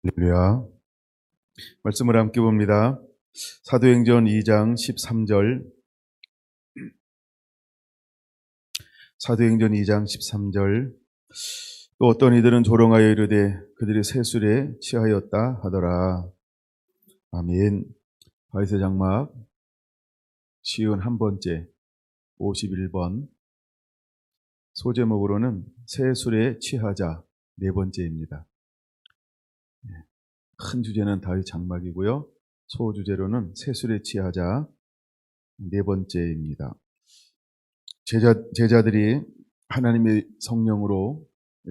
할렐루야. 말씀을 함께 봅니다. 사도행전 2장 13절. 사도행전 2장 13절. 또 어떤 이들은 조롱하여 이르되 그들이 세술에 취하였다 하더라. 아멘. 바이스 장막 시은 한 번째 51번. 소제목으로는 세술에 취하자 네 번째입니다. 큰 주제는 다윗 장막이고요. 소주제로는 세술에 취하자 네 번째입니다. 제자들이 하나님의 성령으로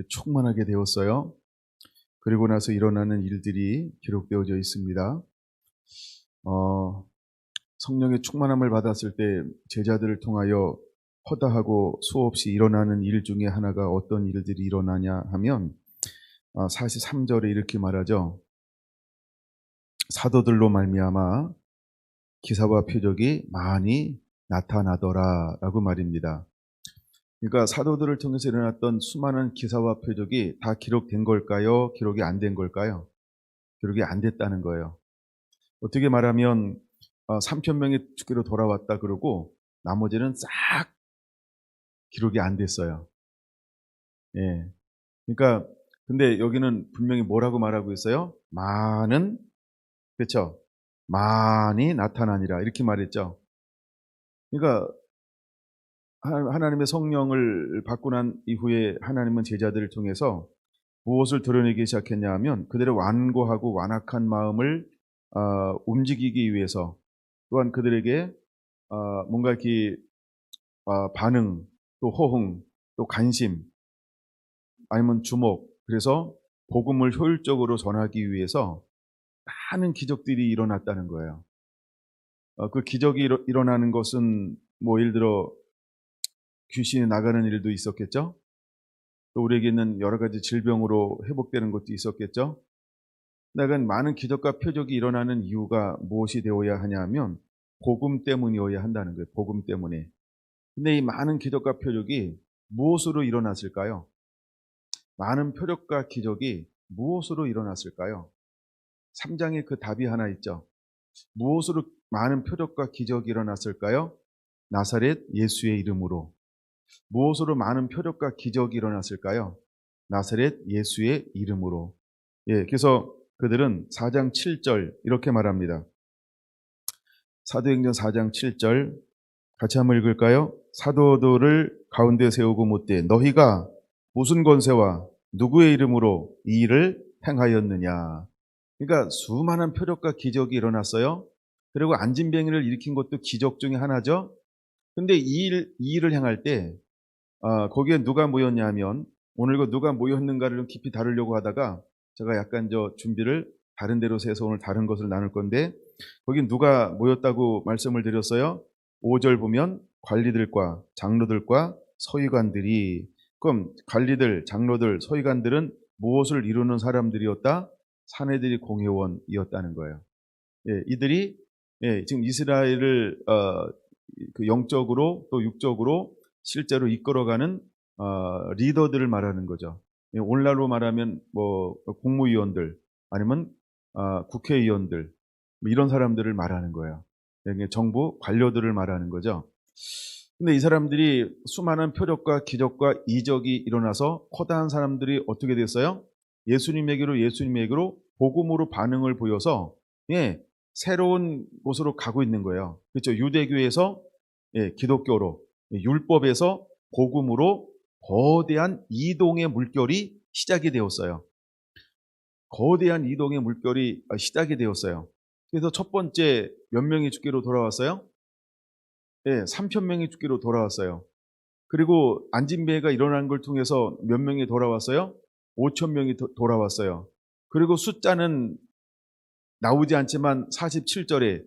충만하게 되었어요. 그리고 나서 일어나는 일들이 기록되어져 있습니다. 성령의 충만함을 받았을 때 제자들을 통하여 허다하고 수없이 일어나는 일 중에 하나가 어떤 일들이 일어나냐 하면 43절에 이렇게 말하죠. 사도들로 말미암아 기사와 표적이 많이 나타나더라 라고 말입니다. 그러니까 사도들을 통해서 일어났던 수많은 기사와 표적이 다 기록된 걸까요? 기록이 안 된 걸까요? 기록이 안 됐다는 거예요. 어떻게 말하면 3,000명이 주께로 돌아왔다 그러고 나머지는 싹 기록이 안 됐어요. 예. 그러니까 근데 여기는 분명히 뭐라고 말하고 있어요? 많은, 그렇죠? 많이 나타나니라 이렇게 말했죠. 그러니까 하나님의 성령을 받고 난 이후에 하나님은 제자들을 통해서 무엇을 드러내기 시작했냐 하면 그들의 완고하고 완악한 마음을 움직이기 위해서, 또한 그들에게 뭔가 이렇게 반응, 또 호응, 또 관심, 아니면 주목, 그래서 복음을 효율적으로 전하기 위해서 많은 기적들이 일어났다는 거예요. 그 기적이 일어나는 것은 뭐 예를 들어 귀신이 나가는 일도 있었겠죠. 또 우리에게는 여러 가지 질병으로 회복되는 것도 있었겠죠. 내가 많은 기적과 표적이 일어나는 이유가 무엇이 되어야 하냐 하면 복음 때문이어야 한다는 거예요. 복음 때문에. 근데 이 많은 기적과 표적이 무엇으로 일어났을까요? 많은 표적과 기적이 무엇으로 일어났을까요? 3장에 그 답이 하나 있죠. 무엇으로 많은 표적과 기적이 일어났을까요? 나사렛 예수의 이름으로. 무엇으로 많은 표적과 기적이 일어났을까요? 나사렛 예수의 이름으로. 예, 그래서 그들은 4장 7절 이렇게 말합니다. 사도행전 4장 7절 같이 한번 읽을까요? 사도들을 가운데 세우고 묻되 너희가 무슨 권세와 누구의 이름으로 이 일을 행하였느냐. 그러니까 수많은 표적과 기적이 일어났어요. 그리고 안진뱅이를 일으킨 것도 기적 중에 하나죠. 근데 이 일을 행할 때 거기에 누가 모였냐 하면, 오늘 그 누가 모였는가를 좀 깊이 다루려고 하다가 제가 약간 준비를 다른 데로 해서 오늘 다른 것을 나눌 건데, 거기 누가 모였다고 말씀을 드렸어요. 5절 보면 관리들과 장로들과 서기관들이. 그럼 관리들, 장로들, 서기관들은 무엇을 이루는 사람들이었다? 사내들이 공회원이었다는 거예요. 예, 이들이 지금 이스라엘을 그 영적으로 또 육적으로 실제로 이끌어가는 리더들을 말하는 거죠. 오늘날로 말하면 뭐 국무위원들 아니면 국회의원들, 뭐 이런 사람들을 말하는 거예요. 정부 관료들을 말하는 거죠. 근데 이 사람들이 수많은 표적과 기적과 이적이 일어나서 커다란 사람들이 어떻게 됐어요? 예수님에게로 복음으로 반응을 보여서 새로운 곳으로 가고 있는 거예요. 그렇죠? 유대교에서 기독교로, 율법에서 복음으로 거대한 이동의 물결이 시작이 되었어요. 거대한 이동의 물결이 시작이 되었어요. 그래서 첫 번째 몇 명이 주께로 돌아왔어요? 3,000명이 주께로 돌아왔어요. 그리고 안진뱅이가 일어난 걸 통해서 몇 명이 돌아왔어요? 5,000명이 돌아왔어요. 그리고 숫자는 나오지 않지만 47절에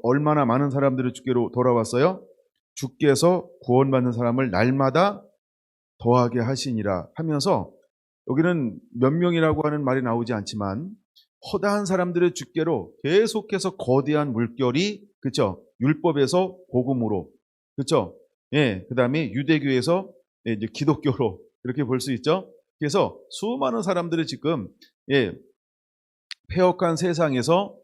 얼마나 많은 사람들이 주께로 돌아왔어요? 주께서 구원받는 사람을 날마다 더하게 하시니라 하면서, 여기는 몇 명이라고 하는 말이 나오지 않지만 허다한 사람들의 주께로 계속해서 거대한 물결이, 그렇죠? 율법에서 복음으로, 그렇죠? 예, 그다음에 유대교에서 이제 기독교로, 이렇게 볼 수 있죠. 그래서 수많은 사람들이 지금 폐역한 세상에서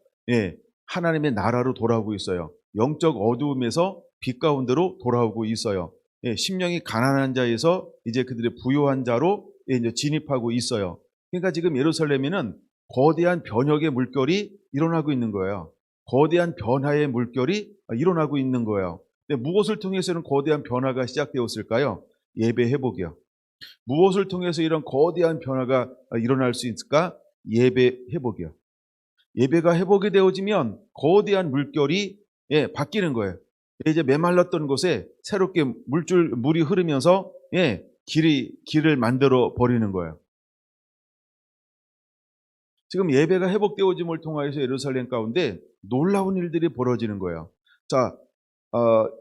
하나님의 나라로 돌아오고 있어요. 영적 어두움에서 빛 가운데로 돌아오고 있어요. 심령이 가난한 자에서 이제 그들의 부요한 자로 이제 진입하고 있어요. 그러니까 지금 예루살렘에는 거대한 변혁의 물결이 일어나고 있는 거예요. 거대한 변화의 물결이 일어나고 있는 거예요. 근데 무엇을 통해서는 거대한 변화가 시작되었을까요? 예배 회복이요. 무엇을 통해서 이런 거대한 변화가 일어날 수 있을까? 예배 회복이요. 예배가 회복이 되어지면 거대한 물결이 바뀌는 거예요. 이제 메말랐던 곳에 새롭게 물이 흐르면서 길을 만들어 버리는 거예요. 지금 예배가 회복되어짐을 통하여서 예루살렘 가운데 놀라운 일들이 벌어지는 거예요. 자,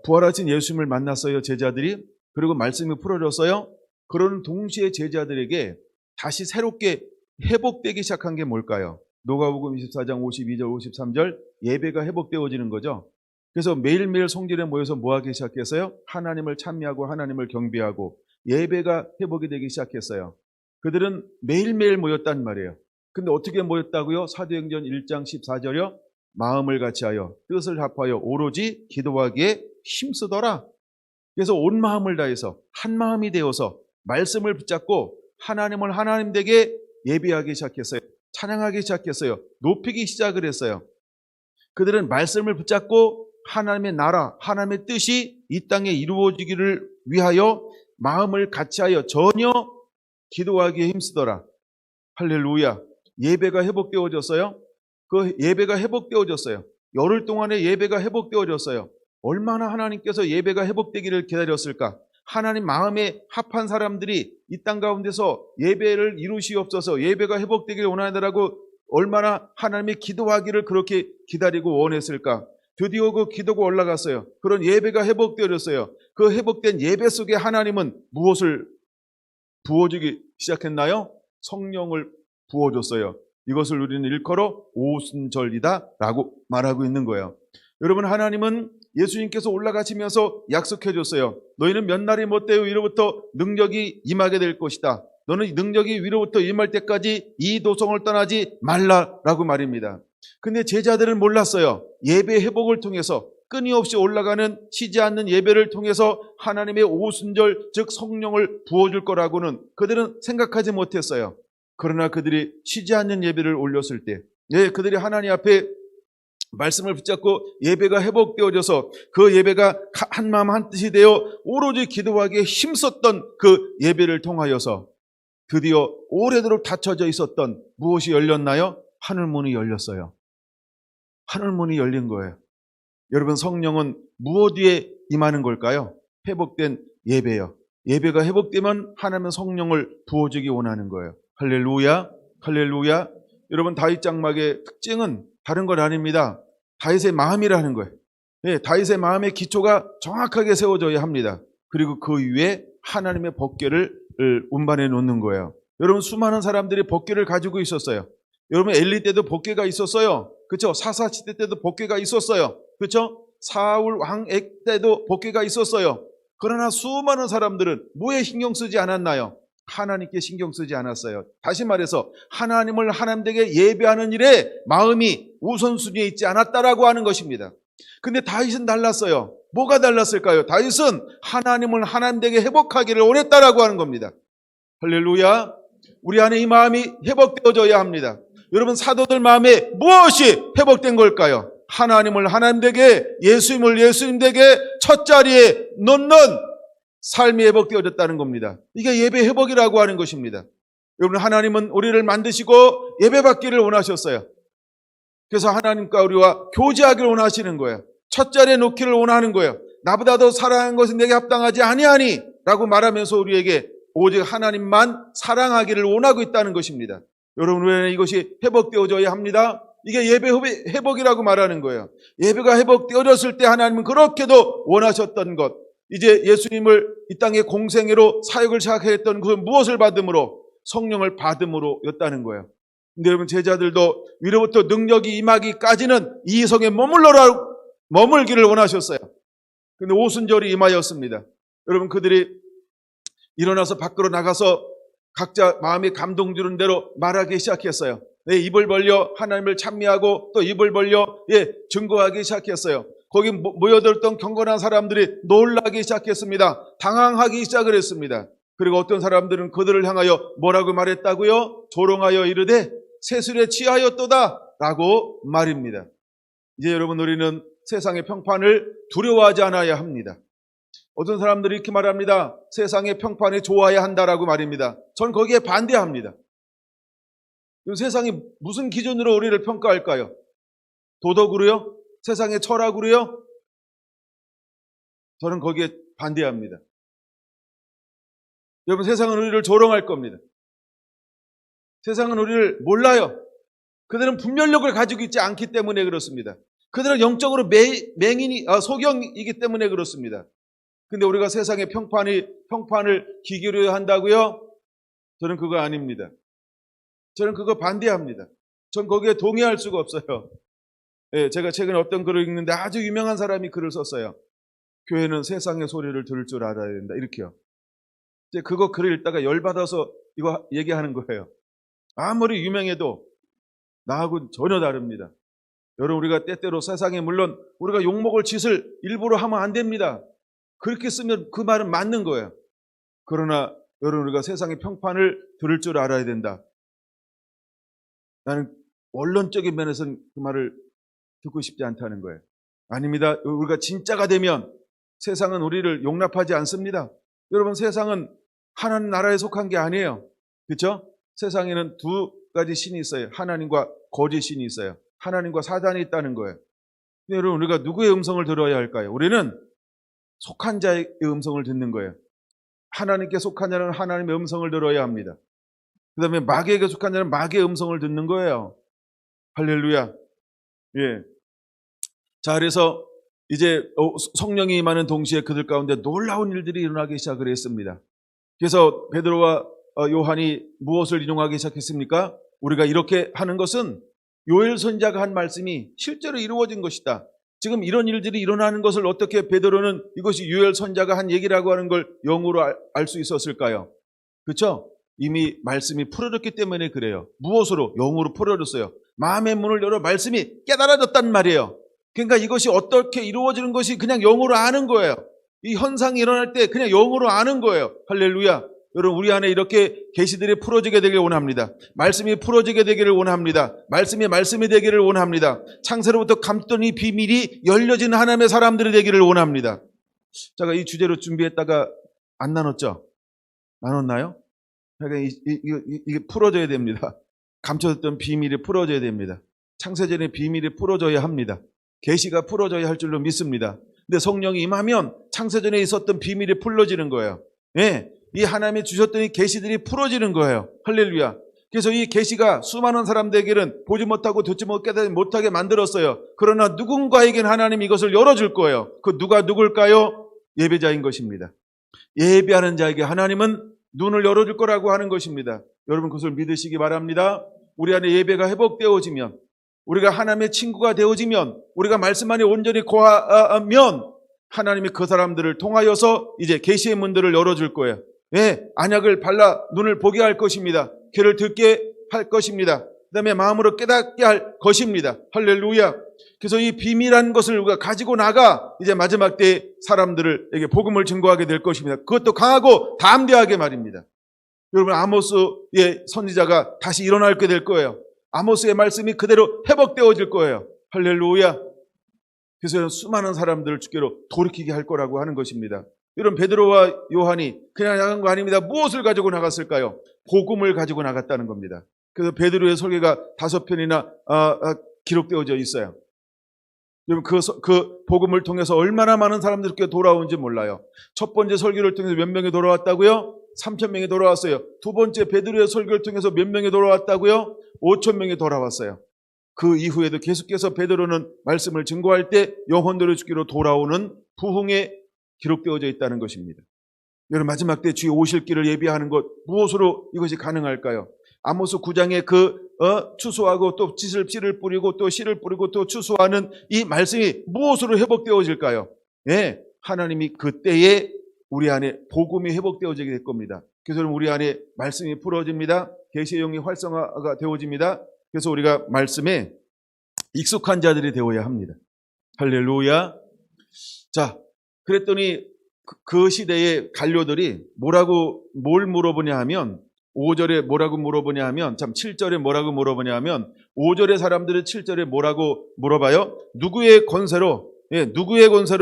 부활하신 예수님을 만났어요, 제자들이. 그리고 말씀이 풀어졌어요. 그러는 동시에 제자들에게 다시 새롭게 회복되기 시작한 게 뭘까요? 누가복음 24장 52절 53절 예배가 회복되어지는 거죠. 그래서 매일매일 성전에 모여서 뭐 하기 시작했어요? 하나님을 찬미하고 하나님을 경배하고 예배가 회복이 되기 시작했어요. 그들은 매일매일 모였단 말이에요. 근데 어떻게 모였다고요? 사도행전 1장 14절이요. 마음을 같이하여 뜻을 합하여 오로지 기도하기에 힘쓰더라. 그래서 온 마음을 다해서 한 마음이 되어서 말씀을 붙잡고 하나님을 하나님 되게 예배하기 시작했어요. 찬양하기 시작했어요. 높이기 시작을 했어요. 그들은 말씀을 붙잡고 하나님의 나라, 하나님의 뜻이 이 땅에 이루어지기를 위하여 마음을 같이하여 전혀 기도하기에 힘쓰더라. 할렐루야. 예배가 회복되어졌어요. 그 예배가 회복되어졌어요. 열흘 동안의 예배가 회복되어졌어요. 얼마나 하나님께서 예배가 회복되기를 기다렸을까? 하나님 마음에 합한 사람들이 이 땅 가운데서 예배를 이루시옵소서, 예배가 회복되기를 원하더라고 얼마나 하나님이 기도하기를 그렇게 기다리고 원했을까? 드디어 그 기도가 올라갔어요. 그런 예배가 회복되어졌어요. 그 회복된 예배 속에 하나님은 무엇을 부어주기 시작했나요? 성령을 부어줬어요. 이것을 우리는 일컬어 오순절이다 라고 말하고 있는 거예요. 여러분, 하나님은 예수님께서 올라가시면서 약속해 줬어요. 너희는 몇 날이 못되어 위로부터 능력이 임하게 될 것이다. 너는 능력이 위로부터 임할 때까지 이 도성을 떠나지 말라라고 말입니다. 근데 제자들은 몰랐어요. 예배 회복을 통해서 끊임없이 올라가는 쉬지 않는 예배를 통해서 하나님의 오순절 즉 성령을 부어줄 거라고는 그들은 생각하지 못했어요. 그러나 그들이 쉬지 않는 예배를 올렸을 때 그들이 하나님 앞에 말씀을 붙잡고 예배가 회복되어져서 그 예배가 한마음 한뜻이 되어 오로지 기도하기에 힘썼던 그 예배를 통하여서 드디어 오래도록 닫혀져 있었던 무엇이 열렸나요? 하늘문이 열렸어요. 하늘문이 열린 거예요. 여러분, 성령은 무엇 위에 임하는 걸까요? 회복된 예배요. 예배가 회복되면 하나님은 성령을 부어주기 원하는 거예요. 할렐루야, 할렐루야. 여러분, 다윗 장막의 특징은 다른 건 아닙니다. 다윗의 마음이라는 거예요. 다윗의 마음의 기초가 정확하게 세워져야 합니다. 그리고 그 위에 하나님의 법궤를 운반해 놓는 거예요. 여러분, 수많은 사람들이 법궤를 가지고 있었어요. 여러분, 엘리 때도 법궤가 있었어요. 그렇죠? 사사시대 때도 법궤가 있었어요. 그렇죠? 사울 왕 때도 법궤가 있었어요. 그러나 수많은 사람들은 뭐에 신경 쓰지 않았나요? 하나님께 신경 쓰지 않았어요. 다시 말해서 하나님을 하나님에게 예배하는 일에 마음이 우선순위에 있지 않았다라고 하는 것입니다. 근데 다윗은 달랐어요. 뭐가 달랐을까요? 다윗은 하나님을 하나님에게 회복하기를 원했다라고 하는 겁니다. 할렐루야. 우리 안에 이 마음이 회복되어져야 합니다. 여러분, 사도들 마음에 무엇이 회복된 걸까요? 하나님을 하나님에게, 예수님을 예수님에게 첫 자리에 놓는 삶이 회복되어졌다는 겁니다. 이게 예배 회복이라고 하는 것입니다. 여러분, 하나님은 우리를 만드시고 예배받기를 원하셨어요. 그래서 하나님과 우리와 교제하기를 원하시는 거예요. 첫 자리에 놓기를 원하는 거예요. 나보다 더 사랑하는 것은 내게 합당하지 아니하니 라고 말하면서 우리에게 오직 하나님만 사랑하기를 원하고 있다는 것입니다. 여러분, 왜 이것이 회복되어져야 합니다? 이게 예배 회복이라고 말하는 거예요. 예배가 회복되어졌을 때 하나님은 그렇게도 원하셨던 것, 이제 예수님을 이 땅의 공생애로 사역을 시작했던 그것은 무엇을 받음으로? 성령을 받음으로 였다는 거예요. 근데 여러분, 제자들도 위로부터 능력이 임하기까지는 이 성에 머물기를 원하셨어요. 근데 오순절이 임하였습니다. 여러분, 그들이 일어나서 밖으로 나가서 각자 마음에 감동 주는 대로 말하기 시작했어요. 내 입을 벌려 하나님을 찬미하고 또 입을 벌려 증거하기 시작했어요. 거기 모여들었던 경건한 사람들이 놀라기 시작했습니다. 당황하기 시작을 했습니다. 그리고 어떤 사람들은 그들을 향하여 뭐라고 말했다고요? 조롱하여 이르되 세술에 취하였도다 라고 말입니다. 이제 여러분, 우리는 세상의 평판을 두려워하지 않아야 합니다. 어떤 사람들이 이렇게 말합니다. 세상의 평판이 좋아야 한다라고 말입니다. 전 거기에 반대합니다. 세상이 무슨 기준으로 우리를 평가할까요? 도덕으로요? 세상의 철학으로요? 저는 거기에 반대합니다. 여러분, 세상은 우리를 조롱할 겁니다. 세상은 우리를 몰라요. 그들은 분별력을 가지고 있지 않기 때문에 그렇습니다. 그들은 영적으로 소경이기 때문에 그렇습니다. 근데 우리가 세상의 평판을 기기로 한다고요? 저는 그거 아닙니다. 저는 그거 반대합니다. 전 거기에 동의할 수가 없어요. 제가 최근에 어떤 글을 읽는데 아주 유명한 사람이 글을 썼어요. 교회는 세상의 소리를 들을 줄 알아야 된다. 이렇게요. 이제 그거 글을 읽다가 열받아서 이거 얘기하는 거예요. 아무리 유명해도 나하고는 전혀 다릅니다. 여러분, 우리가 때때로 세상에 물론 우리가 욕먹을 짓을 일부러 하면 안 됩니다. 그렇게 쓰면 그 말은 맞는 거예요. 그러나 여러분, 우리가 세상의 평판을 들을 줄 알아야 된다. 나는 원론적인 면에서는 그 말을 듣고 싶지 않다는 거예요. 아닙니다. 우리가 진짜가 되면 세상은 우리를 용납하지 않습니다. 여러분, 세상은 하나님 나라에 속한 게 아니에요. 그렇죠? 세상에는 두 가지 신이 있어요. 하나님과 거짓 신이 있어요. 하나님과 사단이 있다는 거예요. 근데 여러분, 우리가 누구의 음성을 들어야 할까요? 우리는 속한 자의 음성을 듣는 거예요. 하나님께 속한 자는 하나님의 음성을 들어야 합니다. 그 다음에 마귀에게 속한 자는 마귀의 음성을 듣는 거예요. 할렐루야. 예. 자, 그래서 이제 성령이 임하는 동시에 그들 가운데 놀라운 일들이 일어나기 시작을 했습니다. 그래서 베드로와 요한이 무엇을 인용하기 시작했습니까? 우리가 이렇게 하는 것은 요엘 선지자가 한 말씀이 실제로 이루어진 것이다. 지금 이런 일들이 일어나는 것을 어떻게 베드로는 이것이 요엘 선지자가 한 얘기라고 하는 걸 영으로 알 수 있었을까요? 그렇죠? 이미 말씀이 풀어졌기 때문에 그래요. 무엇으로? 영으로 풀어졌어요. 마음의 문을 열어 말씀이 깨달아졌단 말이에요. 그러니까 이것이 어떻게 이루어지는 것이 그냥 영으로 아는 거예요. 이 현상이 일어날 때 그냥 영으로 아는 거예요. 할렐루야. 여러분, 우리 안에 이렇게 계시들이 풀어지게 되기를 원합니다. 말씀이 풀어지게 되기를 원합니다. 말씀이 되기를 원합니다. 창세로부터 감추던 이 비밀이 열려진 하나님의 사람들이 되기를 원합니다. 제가 이 주제로 준비했다가 안 나눴죠? 나눴나요? 그러니까 이게 풀어져야 됩니다. 감춰졌던 비밀이 풀어져야 됩니다. 창세전의 비밀이 풀어져야 합니다. 계시가 풀어져야 할 줄로 믿습니다. 근데 성령이 임하면 창세전에 있었던 비밀이 풀어지는 거예요. 예, 이 하나님이 주셨던 이 계시들이 풀어지는 거예요. 할렐루야. 그래서 이 계시가 수많은 사람들에게는 보지 못하고 듣지 깨닫지 못하게 만들었어요. 그러나 누군가에겐 하나님이 이것을 열어줄 거예요. 그 누가 누굴까요? 예배자인 것입니다. 예배하는 자에게 하나님은 눈을 열어줄 거라고 하는 것입니다. 여러분, 그것을 믿으시기 바랍니다. 우리 안에 예배가 회복되어지면, 우리가 하나님의 친구가 되어지면, 우리가 말씀 안에 온전히 거하면 하나님이 그 사람들을 통하여서 이제 계시의 문들을 열어줄 거예요. 예, 안약을 발라 눈을 보게 할 것입니다. 귀를 듣게 할 것입니다. 그 다음에 마음으로 깨닫게 할 것입니다. 할렐루야. 그래서 이 비밀한 것을 우리가 가지고 나가 이제 마지막 때에 사람들에게 복음을 증거하게 될 것입니다. 그것도 강하고 담대하게 말입니다. 여러분, 아모스의 선지자가 다시 일어나게 될 거예요. 아모스의 말씀이 그대로 회복되어질 거예요. 할렐루야. 그래서 수많은 사람들을 주께로 돌이키게 할 거라고 하는 것입니다. 여러분, 베드로와 요한이 그냥 나간 거 아닙니다. 무엇을 가지고 나갔을까요? 복음을 가지고 나갔다는 겁니다. 그래서 베드로의 설교가 5편이나 기록되어져 있어요. 여러분, 그 복음을 통해서 얼마나 많은 사람들께 돌아온지 몰라요. 첫 번째 설교를 통해서 몇 명이 돌아왔다고요? 3,000명이 돌아왔어요. 두 번째 베드로의 설교를 통해서 몇 명이 돌아왔다고요? 5,000명이 돌아왔어요. 그 이후에도 계속해서 베드로는 말씀을 증거할 때 영혼들을 주기로 돌아오는 부흥에 기록되어져 있다는 것입니다. 여러분, 마지막 때 주의 오실 길을 예비하는 것, 무엇으로 이것이 가능할까요? 아모스 9장에 추수하고 또 씨를 뿌리고 또 씨를 뿌리고 또 추수하는 이 말씀이 무엇으로 회복되어질까요? 예, 하나님이 그때에 우리 안에 복음이 회복되어지게 될 겁니다. 그래서 우리 안에 말씀이 풀어집니다. 계시의 영이 활성화가 되어집니다. 그래서 우리가 말씀에 익숙한 자들이 되어야 합니다. 할렐루야. 자, 그랬더니 그 시대의 관료들이 뭘 물어보냐 하면 5절에 뭐라고 물어보냐 하면 7절에 뭐라고 물어보냐 하면 5절의 사람들이 7절에 뭐라고 물어봐요? 누구의 권세로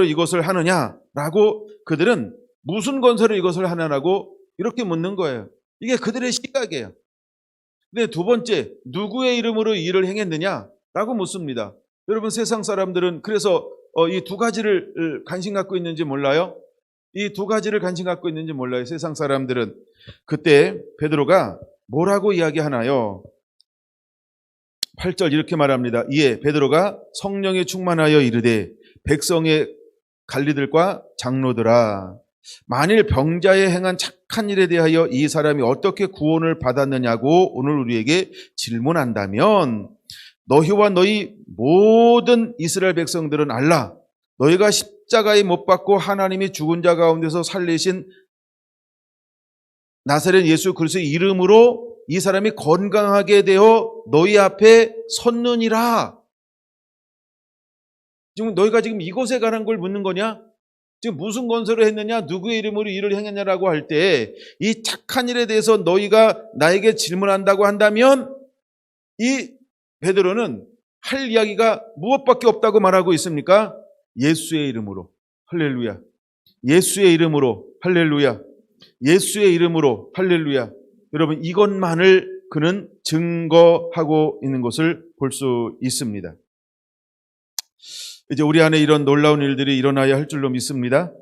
이것을 하느냐라고 그들은 무슨 권세로 이것을 하느냐라고 이렇게 묻는 거예요. 이게 그들의 시각이에요. 근데 두 번째, 누구의 이름으로 이 일을 행했느냐라고 묻습니다. 여러분 세상 사람들은 그래서 이 두 가지를 관심 갖고 있는지 몰라요? 이 두 가지를 관심 갖고 있는지 몰라요. 세상 사람들은. 그때 베드로가 뭐라고 이야기하나요? 8절 이렇게 말합니다. 이에 베드로가 성령에 충만하여 이르되 백성의 관리들과 장로들아, 만일 병자에 행한 착한 일에 대하여 이 사람이 어떻게 구원을 받았느냐고 오늘 우리에게 질문한다면 너희와 너희 모든 이스라엘 백성들은 알라. 너희가 십자가에 못 박고 하나님이 죽은 자 가운데서 살리신 나사렛 예수 그리스도의 이름으로 이 사람이 건강하게 되어 너희 앞에 섰느니라. 지금 너희가 지금 이곳에 관한 걸 묻는 거냐? 지금 무슨 권세로 했느냐? 누구의 이름으로 일을 행했냐라고 할 때 이 착한 일에 대해서 너희가 나에게 질문한다고 한다면 이 베드로는 할 이야기가 무엇밖에 없다고 말하고 있습니까? 예수의 이름으로. 할렐루야. 예수의 이름으로. 할렐루야. 예수의 이름으로. 할렐루야. 여러분 이것만을 그는 증거하고 있는 것을 볼 수 있습니다. 이제 우리 안에 이런 놀라운 일들이 일어나야 할 줄로 믿습니다.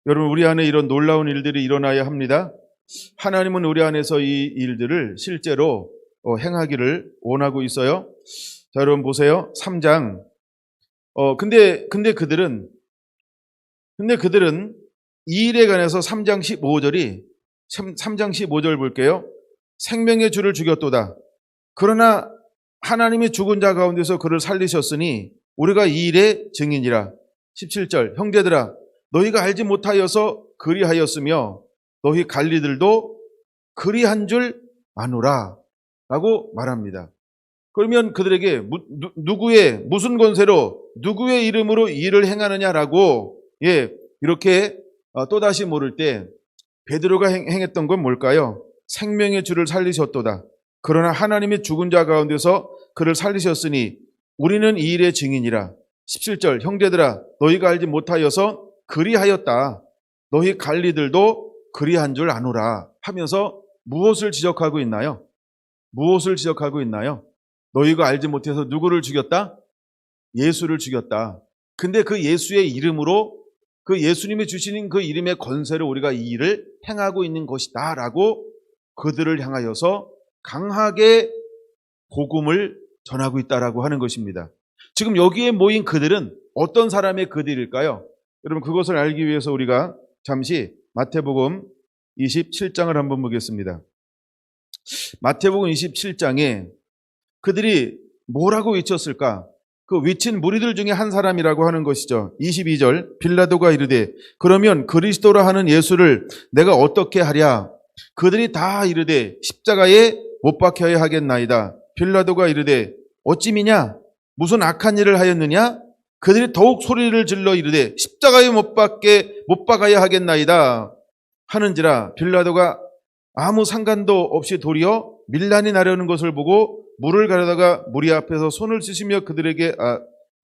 여러분 우리 안에 이런 놀라운 일들이 일어나야 합니다. 하나님은 우리 안에서 이 일들을 실제로 행하기를 원하고 있어요. 자, 여러분 보세요. 3장. 근데 그들은 이 일에 관해서 3장 15절 볼게요. 생명의 주를 죽였도다. 그러나 하나님이 죽은 자 가운데서 그를 살리셨으니 우리가 이 일의 증인이라. 17절. 형제들아, 너희가 알지 못하여서 그리하였으며 너희 관리들도 그리한 줄 아노라 라고 말합니다. 그러면 그들에게 무슨 권세로 누구의 이름으로 이 일을 행하느냐라고 이렇게 또다시 물을 때 베드로가 행했던 건 뭘까요? 생명의 주를 살리셨도다. 그러나 하나님이 죽은 자 가운데서 그를 살리셨으니 우리는 이 일의 증인이라. 17절. 형제들아, 너희가 알지 못하여서 그리하였다. 너희 관리들도 그리한 줄 아노라 하면서 무엇을 지적하고 있나요? 무엇을 지적하고 있나요? 너희가 알지 못해서 누구를 죽였다? 예수를 죽였다. 근데 그 예수의 이름으로 그 예수님이 주시는 그 이름의 권세로 우리가 이 일을 행하고 있는 것이다 라고 그들을 향하여서 강하게 복음을 전하고 있다라고 하는 것입니다. 지금 여기에 모인 그들은 어떤 사람의 그들일까요? 여러분 그것을 알기 위해서 우리가 잠시 마태복음 27장을 한번 보겠습니다. 마태복음 27장에 그들이 뭐라고 외쳤을까? 그 외친 무리들 중에 한 사람이라고 하는 것이죠. 22절. 빌라도가 이르되 그러면 그리스도라 하는 예수를 내가 어떻게 하랴? 그들이 다 이르되 십자가에 못 박혀야 하겠나이다. 빌라도가 이르되 어찌미냐? 무슨 악한 일을 하였느냐? 그들이 더욱 소리를 질러 이르되 십자가에 못 박아야 하겠나이다 하는지라. 빌라도가 아무 상관도 없이 도리어 밀란이 나려는 것을 보고 물을 가려다가 무리 앞에서 손을 씻으며 그들에게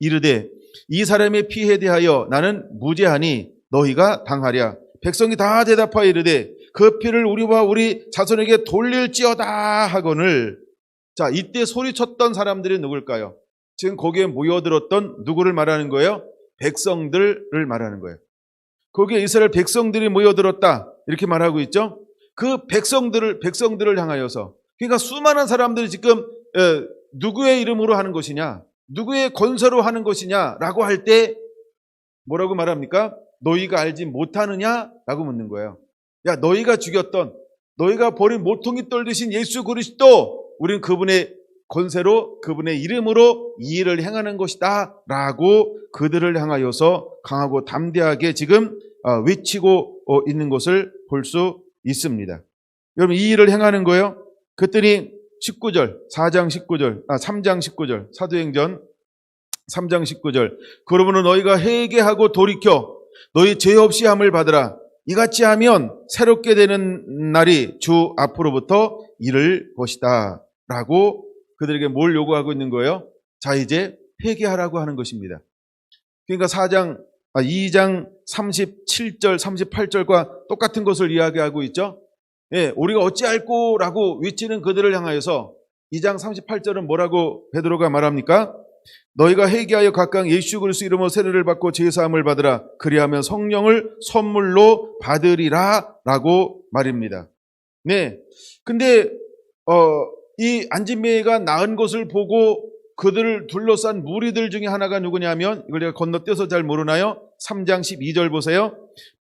이르되 이 사람의 피에 대하여 나는 무죄하니 너희가 당하랴. 백성이 다 대답하여 이르되 그 피를 우리와 우리 자손에게 돌릴지어다 하거늘. 자, 이때 소리쳤던 사람들이 누굴까요? 지금 거기에 모여들었던 누구를 말하는 거예요? 백성들을 말하는 거예요. 거기에 이스라엘 백성들이 모여들었다 이렇게 말하고 있죠. 그 백성들을 향하여서, 그러니까 수많은 사람들이 지금 누구의 이름으로 하는 것이냐, 누구의 권세로 하는 것이냐라고 할 때 뭐라고 말합니까? 너희가 알지 못하느냐라고 묻는 거예요. 야, 너희가 죽였던, 너희가 버린 모퉁이 떨듯이 예수 그리스도, 우리는 그분의 권세로, 그분의 이름으로 이 일을 행하는 것이다 라고 그들을 향하여서 강하고 담대하게 지금 외치고 있는 것을 볼 수 있습니다. 여러분, 이 일을 행하는 거예요. 그랬더니 19절, 3장 19절, 사도행전 3장 19절. 그러므로 너희가 회개하고 돌이켜 너희 죄 없이 함을 받으라. 이같이 하면 새롭게 되는 날이 주 앞으로부터 이를 것이다. 라고 그들에게 뭘 요구하고 있는 거예요? 자, 이제 회개하라고 하는 것입니다. 그러니까 2장 37절, 38절과 똑같은 것을 이야기하고 있죠. 예, 우리가 어찌할꼬라고 외치는 그들을 향하여서 2장 38절은 뭐라고 베드로가 말합니까? 너희가 회개하여 각각 예수 그리스도 이름으로 세례를 받고 제사함을 받으라. 그리하면 성령을 선물로 받으리라 라고 말입니다. 네. 근데 이 안진매가 나은 것을 보고 그들을 둘러싼 무리들 중에 하나가 누구냐면, 이걸 제가 건너뛰어서 잘 모르나요? 3장 12절 보세요.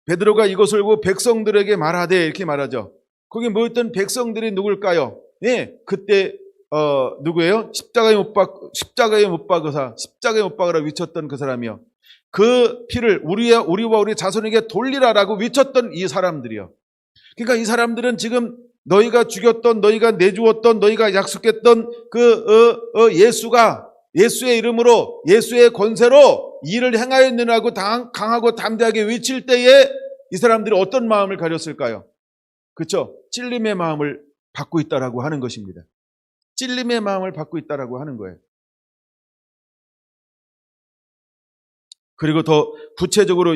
베드로가 이것을 보고 백성들에게 말하되, 이렇게 말하죠. 거기 모였던 백성들이 누굴까요? 네, 그때 누구예요? 십자가에 못 박으라 외쳤던 그 사람이요. 그 피를 우리와 우리 자손에게 돌리라라고 외쳤던 이 사람들이요. 그러니까 이 사람들은 지금 너희가 죽였던, 너희가 내주었던, 너희가 약속했던 예수의 이름으로, 예수의 권세로 일을 행하였느냐고 강하고 담대하게 외칠 때에 이 사람들이 어떤 마음을 가졌을까요? 그렇죠? 찔림의 마음을 받고 있다라고 하는 것입니다. 찔림의 마음을 받고 있다라고 하는 거예요. 그리고 더 구체적으로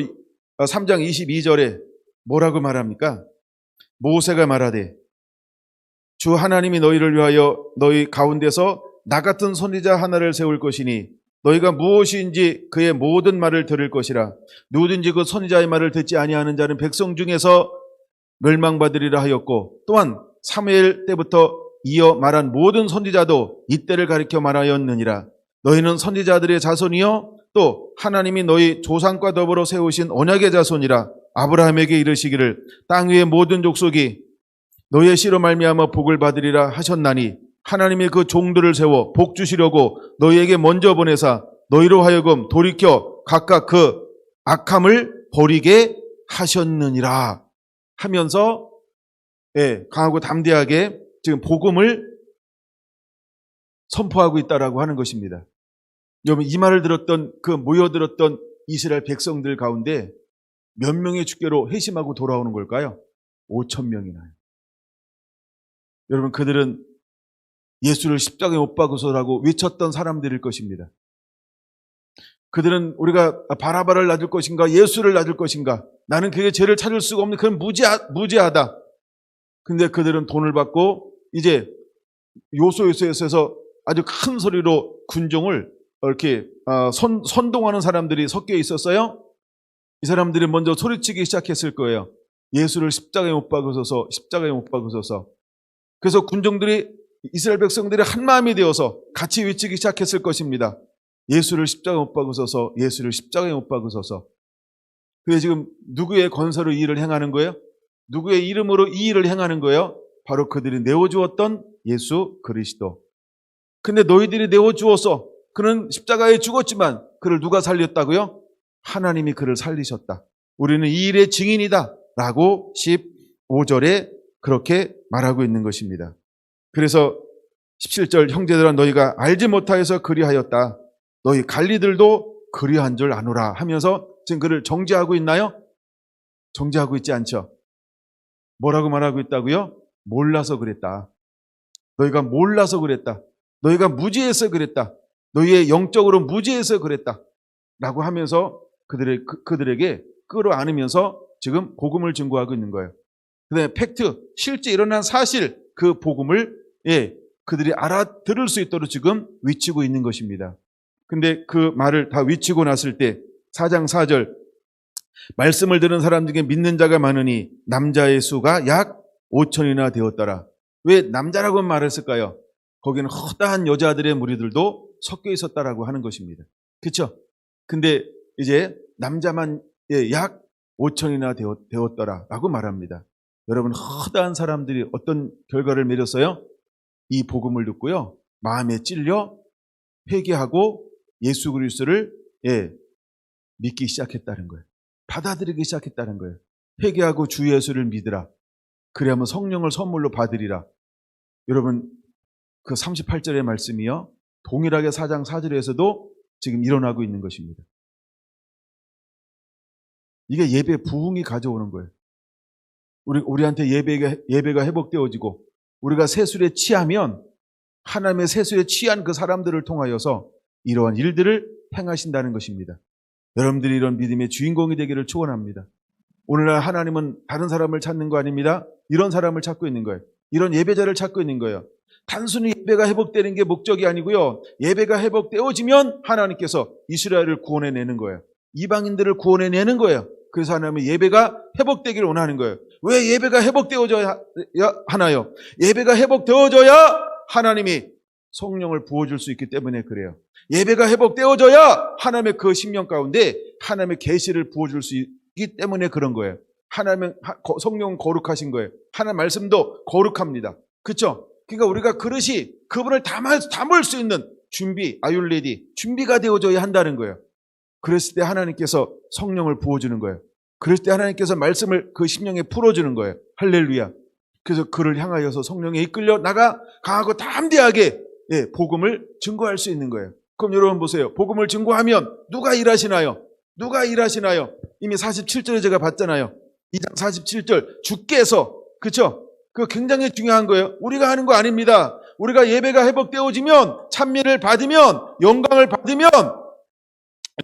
3장 22절에 뭐라고 말합니까? 모세가 말하되 주 하나님이 너희를 위하여 너희 가운데서 나 같은 선지자 하나를 세울 것이니 너희가 무엇인지 그의 모든 말을 들을 것이라. 누구든지 그 선지자의 말을 듣지 아니하는 자는 백성 중에서 멸망받으리라 하였고, 또한 사무엘 때부터 이어 말한 모든 선지자도 이때를 가리켜 말하였느니라. 너희는 선지자들의 자손이요 또 하나님이 너희 조상과 더불어 세우신 언약의 자손이라. 아브라함에게 이르시기를 땅 위의 모든 족속이 너희의 씨로 말미암아 복을 받으리라 하셨나니, 하나님이 그 종들을 세워 복 주시려고 너희에게 먼저 보내사 너희로 하여금 돌이켜 각각 그 악함을 버리게 하셨느니라 하면서, 예, 강하고 담대하게 지금 복음을 선포하고 있다라고 하는 것입니다. 여러분, 이 말을 들었던 그 모여들었던 이스라엘 백성들 가운데 몇 명의 주께로 회심하고 돌아오는 걸까요? 5,000명이나요. 여러분, 그들은 예수를 십자가에 못 박으소라고 외쳤던 사람들일 것입니다. 그들은 우리가 바라바를 놔둘 것인가, 예수를 놔둘 것인가, 나는 그의 죄를 찾을 수가 없는 그런 무죄하다. 근데 그들은 돈을 받고 이제 요소에서 아주 큰 소리로 군종을 이렇게 선동하는 사람들이 섞여 있었어요. 이 사람들이 먼저 소리치기 시작했을 거예요. 예수를 십자가에 못 박으소서, 십자가에 못 박으소서. 그래서 군종들이, 이스라엘 백성들이 한 마음이 되어서 같이 외치기 시작했을 것입니다. 예수를 십자가에 못 박으소서, 예수를 십자가에 못 박으소서. 그게 지금 누구의 건설로 이 일을 행하는 거예요? 누구의 이름으로 이 일을 행하는 거예요? 바로 그들이 내어주었던 예수 그리스도. 근데 너희들이 내어주어서 그는 십자가에 죽었지만 그를 누가 살렸다고요? 하나님이 그를 살리셨다. 우리는 이 일의 증인이다 라고 15절에 그렇게 말하고 있는 것입니다. 그래서 17절, 형제들아 너희가 알지 못하여서 그리하였다. 너희 관리들도 그리한 줄 아노라 하면서 지금 그를 정죄하고 있나요? 정죄하고 있지 않죠. 뭐라고 말하고 있다고요? 몰라서 그랬다. 너희가 몰라서 그랬다. 너희가 무지해서 그랬다. 너희의 영적으로 무지해서 그랬다 라고 하면서 그들에게 끌어안으면서 지금 복음을 증거하고 있는 거예요. 그 다음에 팩트, 실제 일어난 사실, 그 복음을 그들이 알아들을 수 있도록 지금 외치고 있는 것입니다. 근데 그 말을 다 외치고 났을 때 4장 4절, 말씀을 들은 사람 중에 믿는 자가 많으니 남자의 수가 약 5천이나 되었더라. 왜 남자라고 말했을까요? 거기는 허다한 여자들의 무리들도 섞여 있었다라고 하는 것입니다. 그렇죠? 근데 이제 남자만 약 5천이나 되었더라 라고 말합니다. 여러분, 허다한 사람들이 어떤 결과를 맺었어요? 이 복음을 듣고요, 마음에 찔려 회개하고 예수 그리스도를 믿기 시작했다는 거예요. 받아들이기 시작했다는 거예요. 회개하고 주 예수를 믿으라. 그래야만 성령을 선물로 받으리라. 여러분, 그 38절의 말씀이요, 동일하게 4장 4절에서도 지금 일어나고 있는 것입니다. 이게 예배 부흥이 가져오는 거예요. 우리한테 예배가 회복되어지고 우리가 세술에 취하면 하나님의 세술에 취한 그 사람들을 통하여서 이러한 일들을 행하신다는 것입니다. 여러분들이 이런 믿음의 주인공이 되기를 축원합니다. 오늘날 하나님은 다른 사람을 찾는 거 아닙니다. 이런 사람을 찾고 있는 거예요. 이런 예배자를 찾고 있는 거예요. 단순히 예배가 회복되는 게 목적이 아니고요, 예배가 회복되어지면 하나님께서 이스라엘을 구원해내는 거예요. 이방인들을 구원해내는 거예요. 그래서 하나님은 예배가 회복되기를 원하는 거예요. 왜 예배가 회복되어져야 하나요? 예배가 회복되어져야 하나님이 성령을 부어줄 수 있기 때문에 그래요. 예배가 회복되어져야 하나님의 그 심령 가운데 하나님의 계시를 부어줄 수 있기 때문에 그런 거예요. 하나님은 성령은 거룩하신 거예요. 하나님 말씀도 거룩합니다. 그렇죠? 그러니까 우리가 그릇이 그분을 담을 수 있는 준비가 되어져야 한다는 거예요. 그랬을 때 하나님께서 성령을 부어주는 거예요. 그랬을 때 하나님께서 말씀을 그 심령에 풀어주는 거예요. 할렐루야. 그래서 그를 향하여서 성령에 이끌려 나가 강하고 담대하게 복음을 증거할 수 있는 거예요. 그럼 여러분 보세요. 복음을 증거하면 누가 일하시나요? 누가 일하시나요? 이미 47절에 제가 봤잖아요. 2장 47절 주께서, 그렇죠? 그거 굉장히 중요한 거예요. 우리가 하는 거 아닙니다. 우리가 예배가 회복되어지면, 찬미를 받으면, 영광을 받으면,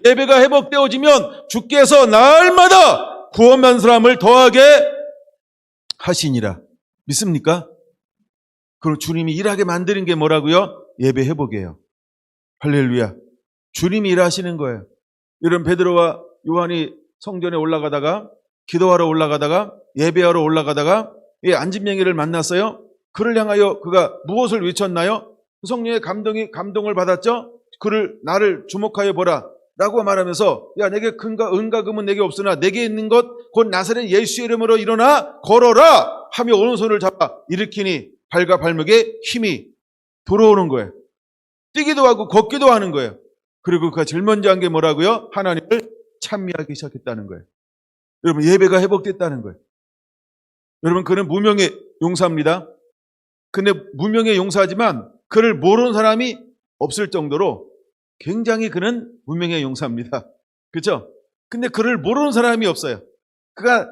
예배가 회복되어지면 주께서 날마다 구원받는 사람을 더하게 하시니라. 믿습니까? 그럼 주님이 일하게 만드는 게 뭐라고요? 예배 회복이에요. 할렐루야. 주님이 일하시는 거예요. 이런 베드로와 요한이 성전에 올라가다가, 기도하러 올라가다가, 예배하러 올라가다가 안진뱅이를 만났어요. 그를 향하여 그가 무엇을 외쳤나요? 성령의 감동을 받았죠. 나를 주목하여 보라 라고 말하면서, 야, 내게 은과 금은 내게 없으나 내게 있는 것 곧 나사렛 예수 이름으로 일어나 걸어라 하며 오른손을 잡아 일으키니 발과 발목에 힘이 들어오는 거예요. 뛰기도 하고 걷기도 하는 거예요. 그리고 그가 제일 먼저 한 게 뭐라고요? 하나님을 찬미하기 시작했다는 거예요. 여러분, 예배가 회복됐다는 거예요. 여러분, 그는 무명의 용사입니다. 근데 무명의 용사지만 그를 모르는 사람이 없을 정도로 굉장히 그는 무명의 용사입니다. 그렇죠? 근데 그를 모르는 사람이 없어요. 그가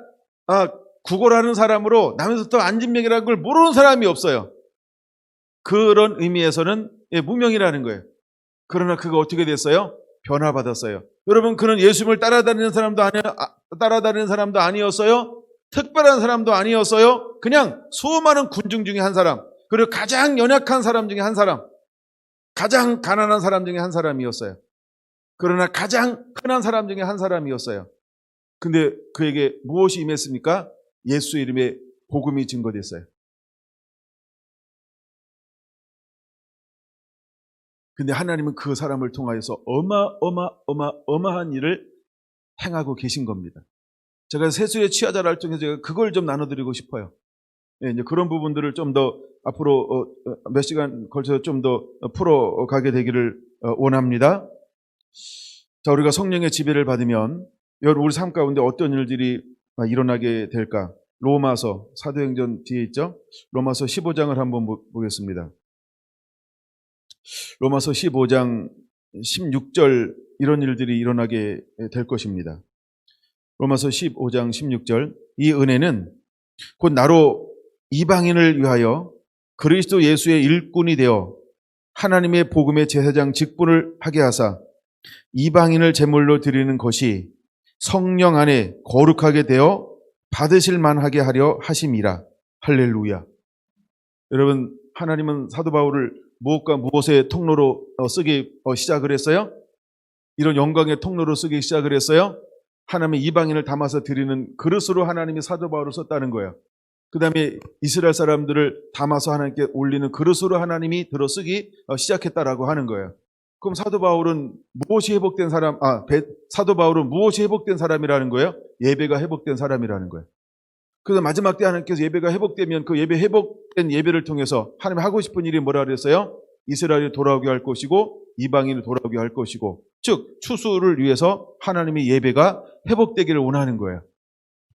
구걸하는 사람으로 남에서부터 안진뱅이라는 걸 모르는 사람이 없어요. 그런 의미에서는 무명이라는 거예요. 그러나 그가 어떻게 됐어요? 변화받았어요. 여러분, 그는 예수님을 따라다니는 사람도 아니었어요. 특별한 사람도 아니었어요. 그냥 수많은 군중 중에 한 사람, 그리고 가장 연약한 사람 중에 한 사람, 가장 가난한 사람 중에 한 사람이었어요. 그러나 가장 흔한 사람 중에 한 사람이었어요. 근데 그에게 무엇이 임했습니까? 예수 이름의 복음이 증거됐어요. 근데 하나님은 그 사람을 통하여서 어마어마한 일을 행하고 계신 겁니다. 제가 세술의 취하자를 통해서 제가 그걸 좀 나눠드리고 싶어요. 이제 그런 부분들을 좀 더 앞으로 몇 시간 걸쳐서 좀 더 풀어가게 되기를 원합니다. 자, 우리가 성령의 지배를 받으면 우리 삶 가운데 어떤 일들이 일어나게 될까? 로마서, 사도행전 뒤에 있죠? 로마서 15장을 한번 보겠습니다. 로마서 15장 16절, 이런 일들이 일어나게 될 것입니다. 로마서 15장 16절, 이 은혜는 곧 나로 이방인을 위하여 그리스도 예수의 일꾼이 되어 하나님의 복음의 제사장 직분을 하게 하사 이방인을 제물로 드리는 것이 성령 안에 거룩하게 되어 받으실 만하게 하려 하심이라. 할렐루야. 여러분, 하나님은 사도 바울을 무엇과 무엇의 통로로 쓰기 시작을 했어요? 이런 영광의 통로로 쓰기 시작을 했어요? 하나님의 이방인을 담아서 드리는 그릇으로 하나님이 사도 바울을 썼다는 거예요. 그 다음에 이스라엘 사람들을 담아서 하나님께 올리는 그릇으로 하나님이 들어 쓰기 시작했다라고 하는 거예요. 그럼 사도 바울은 무엇이 회복된 사람이라는 거예요? 예배가 회복된 사람이라는 거예요. 그래서 마지막 때 하나님께서 예배가 회복되면 그 회복된 예배를 통해서 하나님이 하고 싶은 일이 뭐라 그랬어요? 이스라엘이 돌아오게 할 것이고 이방인을 돌아오게 할 것이고, 즉 추수를 위해서 하나님의 예배가 회복되기를 원하는 거예요.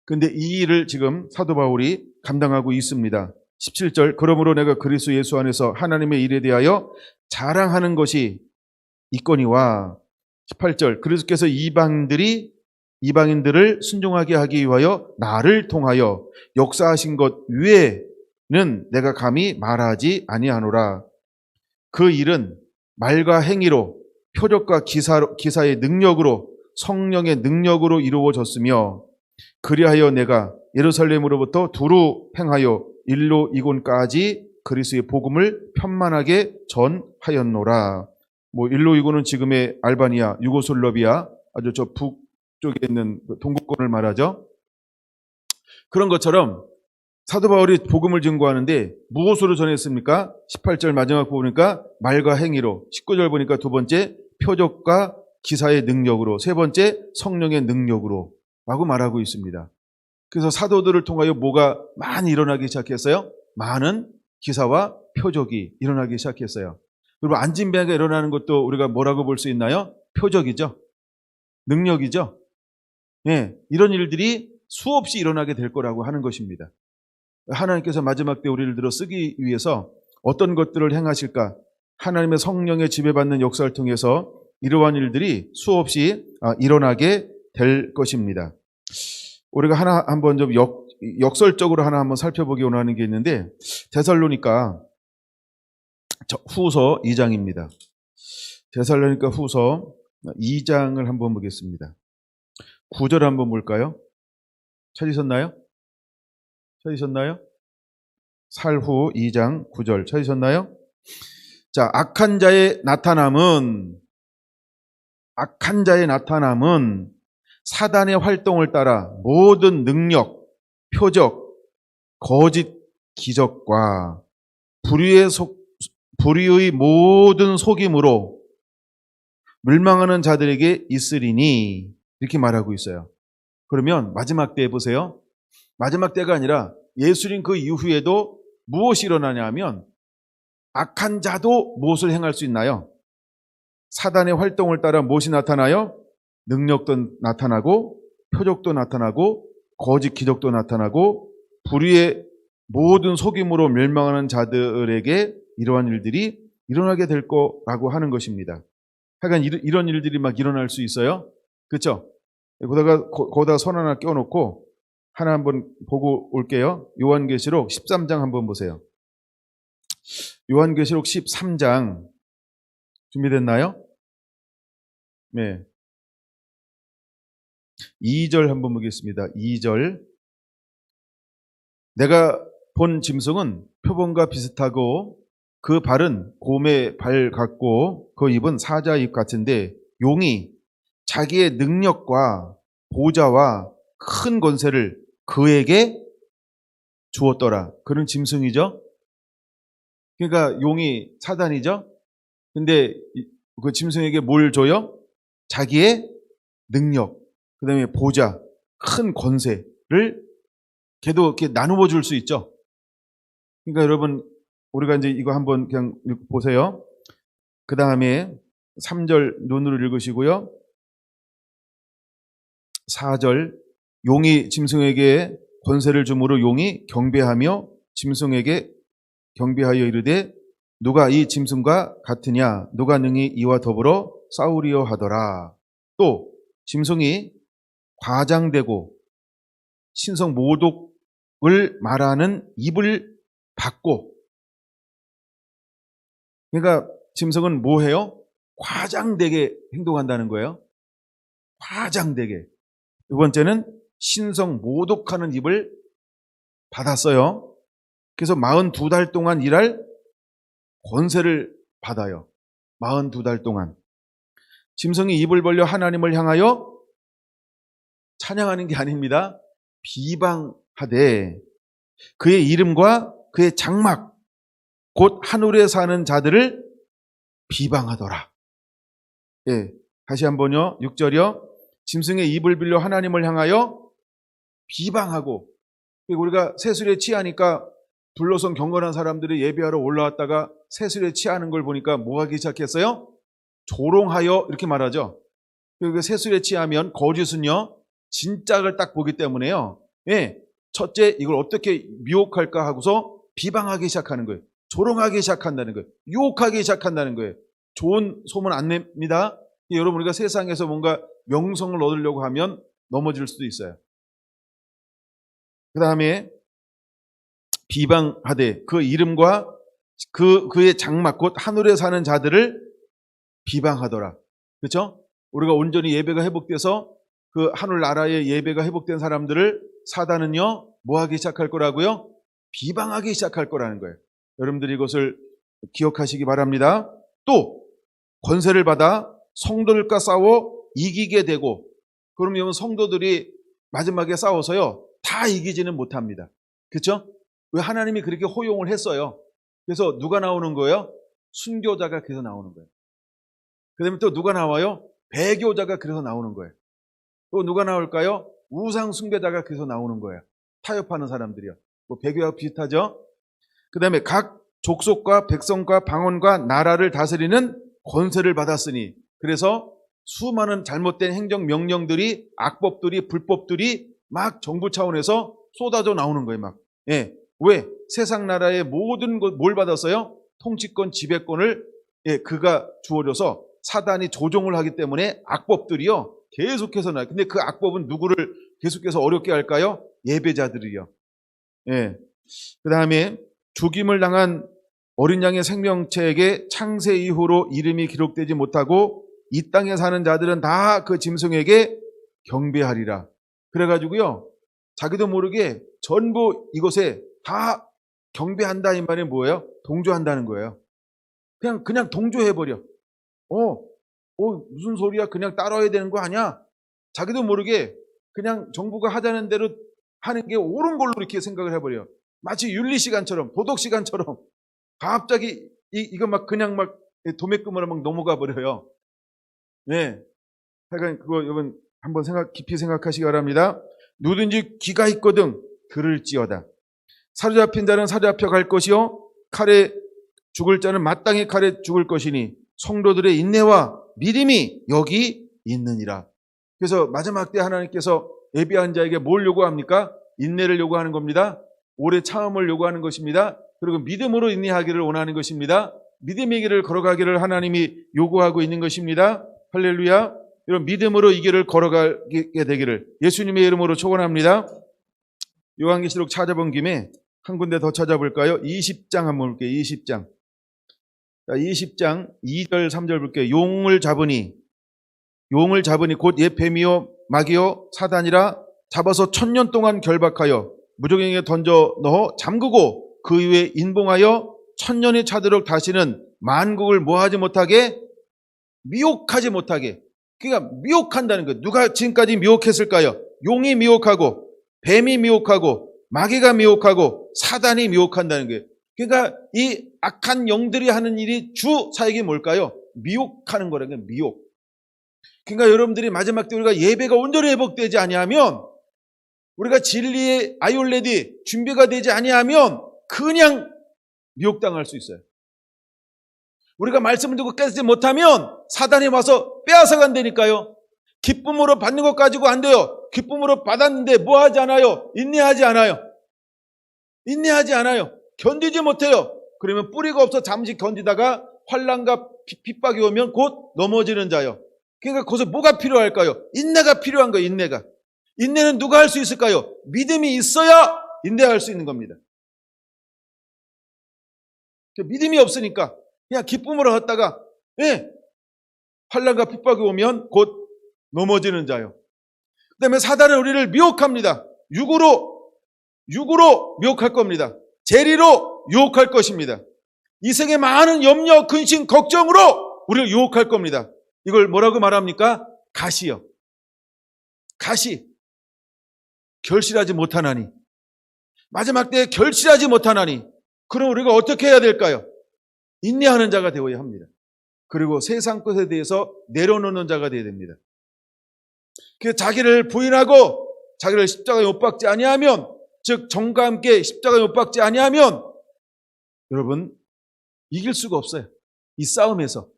그런데 이 일을 지금 사도 바울이 감당하고 있습니다. 17절 그러므로 내가 그리스도 예수 안에서 하나님의 일에 대하여 자랑하는 것이 있거니와 18절 그리스도께서 이방인들을 순종하게 하기 위하여 나를 통하여 역사하신 것 외에는 내가 감히 말하지 아니하노라. 그 일은 말과 행위로 표적과 기사의 능력으로 성령의 능력으로 이루어졌으며 그리하여 내가 예루살렘으로부터 두루 행하여 일로 이곤까지 그리스도의 복음을 편만하게 전하였노라. 일로 이곤은 지금의 알바니아, 유고슬라비아 아주 저 북쪽에 있는 동구권을 말하죠. 그런 것처럼 사도 바울이 복음을 증거하는데 무엇으로 전했습니까? 18절 마지막 보니까 말과 행위로, 19절 보니까 두 번째 표적과 기사의 능력으로, 세 번째 성령의 능력으로 라고 말하고 있습니다. 그래서 사도들을 통하여 뭐가 많이 일어나기 시작했어요? 많은 기사와 표적이 일어나기 시작했어요. 그리고 안진뱅이가 일어나는 것도 우리가 뭐라고 볼 수 있나요? 표적이죠. 능력이죠. 예, 이런 일들이 수없이 일어나게 될 거라고 하는 것입니다. 하나님께서 마지막 때 우리를 들어 쓰기 위해서 어떤 것들을 행하실까? 하나님의 성령의 지배받는 역사를 통해서 이러한 일들이 수없이 일어나게 될 것입니다. 우리가 한번 좀 역설적으로 한번 살펴보기 원하는 게 있는데 데살로니가 후서 2장입니다. 데살로니가 후서 2장을 한번 보겠습니다. 9절 한번 볼까요? 찾으셨나요? 살후 2장 9절 찾으셨나요? 자, 악한 자의 나타남은 사단의 활동을 따라 모든 능력, 표적, 거짓 기적과 불의의 모든 속임으로 멸망하는 자들에게 있으리니 이렇게 말하고 있어요. 그러면 마지막 때에 보세요. 마지막 때가 아니라 예수님 그 이후에도 무엇이 일어나냐 하면 악한 자도 무엇을 행할 수 있나요? 사단의 활동을 따라 무엇이 나타나요? 능력도 나타나고 표적도 나타나고 거짓 기적도 나타나고 불의의 모든 속임으로 멸망하는 자들에게 이러한 일들이 일어나게 될 거라고 하는 것입니다. 하여간 이런 일들이 막 일어날 수 있어요. 그렇죠? 거기다가 손 하나 껴놓고 하나 한번 보고 올게요. 요한계시록 13장 한번 보세요. 요한계시록 13장 준비됐나요? 네. 2절 한번 보겠습니다. 2절. 내가 본 짐승은 표범과 비슷하고 그 발은 곰의 발 같고 그 입은 사자 입 같은데 용이 자기의 능력과 보좌와 큰 권세를 그에게 주었더라. 그런 짐승이죠. 그러니까 용이 사단이죠. 근데 그 짐승에게 뭘 줘요? 자기의 능력, 그 다음에 보좌, 큰 권세를 걔도 이렇게 나누어 줄 수 있죠. 그러니까 여러분, 우리가 이제 이거 한번 그냥 보세요. 그 다음에 3절 눈으로 읽으시고요. 4절, 용이 짐승에게 권세를 주므로 용이 경배하며 짐승에게 경배하여 이르되 누가 이 짐승과 같으냐? 누가 능히 이와 더불어 싸우리요 하더라. 또 짐승이 과장되고 신성 모독을 말하는 입을 받고, 그러니까 짐승은 뭐 해요? 과장되게 행동한다는 거예요. 과장되게. 두 번째는 신성 모독하는 입을 받았어요. 그래서 42달 동안 일할 권세를 받아요. 42달 동안. 짐승이 입을 벌려 하나님을 향하여 찬양하는 게 아닙니다. 비방하되 그의 이름과 그의 장막 곧 하늘에 사는 자들을 비방하더라. 예, 다시 한번요. 6절이요. 짐승의 입을 빌려 하나님을 향하여 비방하고, 우리가 세술에 취하니까 불로선 경건한 사람들이 예배하러 올라왔다가 세술에 취하는 걸 보니까 뭐 하기 시작했어요? 조롱하여 이렇게 말하죠. 세술에 취하면 거짓은요 진짜를 딱 보기 때문에요. 예, 첫째 이걸 어떻게 미혹할까 하고서 비방하기 시작하는 거예요. 조롱하기 시작한다는 거예요. 유혹하기 시작한다는 거예요. 좋은 소문 안 냅니다. 여러분, 우리가 세상에서 뭔가 명성을 얻으려고 하면 넘어질 수도 있어요. 그 다음에 비방하되 그 이름과 그의 장막 곧 하늘에 사는 자들을 비방하더라. 그렇죠? 우리가 온전히 예배가 회복돼서 그 하늘나라의 예배가 회복된 사람들을 사단은요 뭐하기 시작할 거라고요? 비방하기 시작할 거라는 거예요. 여러분들이 이것을 기억하시기 바랍니다. 또 권세를 받아 성도들과 싸워 이기게 되고, 그러면 성도들이 마지막에 싸워서요 다 이기지는 못합니다. 그렇죠? 왜? 하나님이 그렇게 허용을 했어요. 그래서 누가 나오는 거예요? 순교자가 그래서 나오는 거예요. 그 다음에 또 누가 나와요? 배교자가 그래서 나오는 거예요. 또 누가 나올까요? 우상 숭배자가 그래서 나오는 거예요. 타협하는 사람들이요. 뭐 배교하고 비슷하죠? 그 다음에 각 족속과 백성과 방언과 나라를 다스리는 권세를 받았으니, 그래서 수많은 잘못된 행정 명령들이, 악법들이, 불법들이 막 정부 차원에서 쏟아져 나오는 거예요. 막. 예. 왜? 세상 나라의 모든 것 뭘 받았어요? 통치권, 지배권을 그가 주어져서 사단이 조종을 하기 때문에 악법들이요 계속해서 나요. 근데 그 악법은 누구를 계속해서 어렵게 할까요? 예배자들이요. 예. 그 다음에 죽임을 당한 어린 양의 생명체에게 창세 이후로 이름이 기록되지 못하고 이 땅에 사는 자들은 다 그 짐승에게 경배하리라. 그래가지고요 자기도 모르게 전부 이곳에 다 경배한다. 이 말이 뭐예요? 동조한다는 거예요. 그냥 동조해버려. 무슨 소리야? 그냥 따라야 되는 거 아니야? 자기도 모르게 그냥 정부가 하자는 대로 하는 게 옳은 걸로 이렇게 생각을 해버려요. 마치 윤리시간처럼, 도덕시간처럼 갑자기 이거 막 그냥 막 도매금으로 막 넘어가 버려요. 네. 하여간 그거 여러분 한번 깊이 생각하시기 바랍니다. 누구든지 귀가 있거든 들을지어다. 사로잡힌 자는 사로잡혀 갈 것이요 칼에 죽을 자는 마땅히 칼에 죽을 것이니 성도들의 인내와 믿음이 여기 있느니라. 그래서 마지막 때 하나님께서 예비한 자에게 뭘 요구합니까? 인내를 요구하는 겁니다. 오래 참음을 요구하는 것입니다. 그리고 믿음으로 인내하기를 원하는 것입니다. 믿음의 길을 걸어가기를 하나님이 요구하고 있는 것입니다. 할렐루야. 이런 믿음으로 이 길을 걸어가게 되기를 예수님의 이름으로 축원합니다. 요한계시록 찾아본 김에 한 군데 더 찾아볼까요? 20장 한번 볼게요. 20장. 20장 2절 3절 볼게요. 용을 잡으니 곧 옛 뱀이요 마귀요 사단이라 잡아서 1000년 동안 결박하여 무저갱이에 던져 넣어 잠그고 그 이후에 인봉하여 1000년이 차도록 다시는 만국을 뭐하지 못하게, 미혹하지 못하게. 그러니까 미혹한다는 거예요. 누가 지금까지 미혹했을까요? 용이 미혹하고 뱀이 미혹하고 마귀가 미혹하고 사단이 미혹한다는 거예요. 그러니까 이 악한 영들이 하는 일이 주 사역이 뭘까요? 미혹하는 거라는 거예요. 미혹. 그러니까 여러분들이 마지막 때 우리가 예배가 온전히 회복되지 아니하면, 우리가 진리의 아이올레디 준비가 되지 아니하면 그냥 미혹당할 수 있어요. 우리가 말씀을 듣고 깨닫지 못하면 사단이 와서 빼앗아 간다니까요. 기쁨으로 받는 것 가지고 안 돼요. 기쁨으로 받았는데 뭐 하지 않아요? 인내하지 않아요. 인내하지 않아요. 견디지 못해요. 그러면 뿌리가 없어 잠시 견디다가 환난과 핍박이 오면 곧 넘어지는 자요. 그러니까 거기서 뭐가 필요할까요? 인내가 필요한 거예요. 인내가. 인내는 누가 할 수 있을까요? 믿음이 있어야 인내할 수 있는 겁니다. 믿음이 없으니까 그냥 기쁨으로 갔다가 환난과 핍박이 오면 곧 넘어지는 자요. 그 다음에 사단은 우리를 미혹합니다. 육으로 미혹할 겁니다. 재리로 유혹할 것입니다. 이 세계 많은 염려, 근심, 걱정으로 우리를 유혹할 겁니다. 이걸 뭐라고 말합니까? 가시요. 가시. 결실하지 못하나니. 마지막 때에 결실하지 못하나니. 그럼 우리가 어떻게 해야 될까요? 인내하는 자가 되어야 합니다. 그리고 세상 것에 대해서 내려놓는 자가 되어야 됩니다. 그 자기를 부인하고 자기를 십자가에 못 박지 아니하면, 즉 정과 함께 십자가에 못 박지 아니하면 여러분 이길 수가 없어요. 이 싸움에서.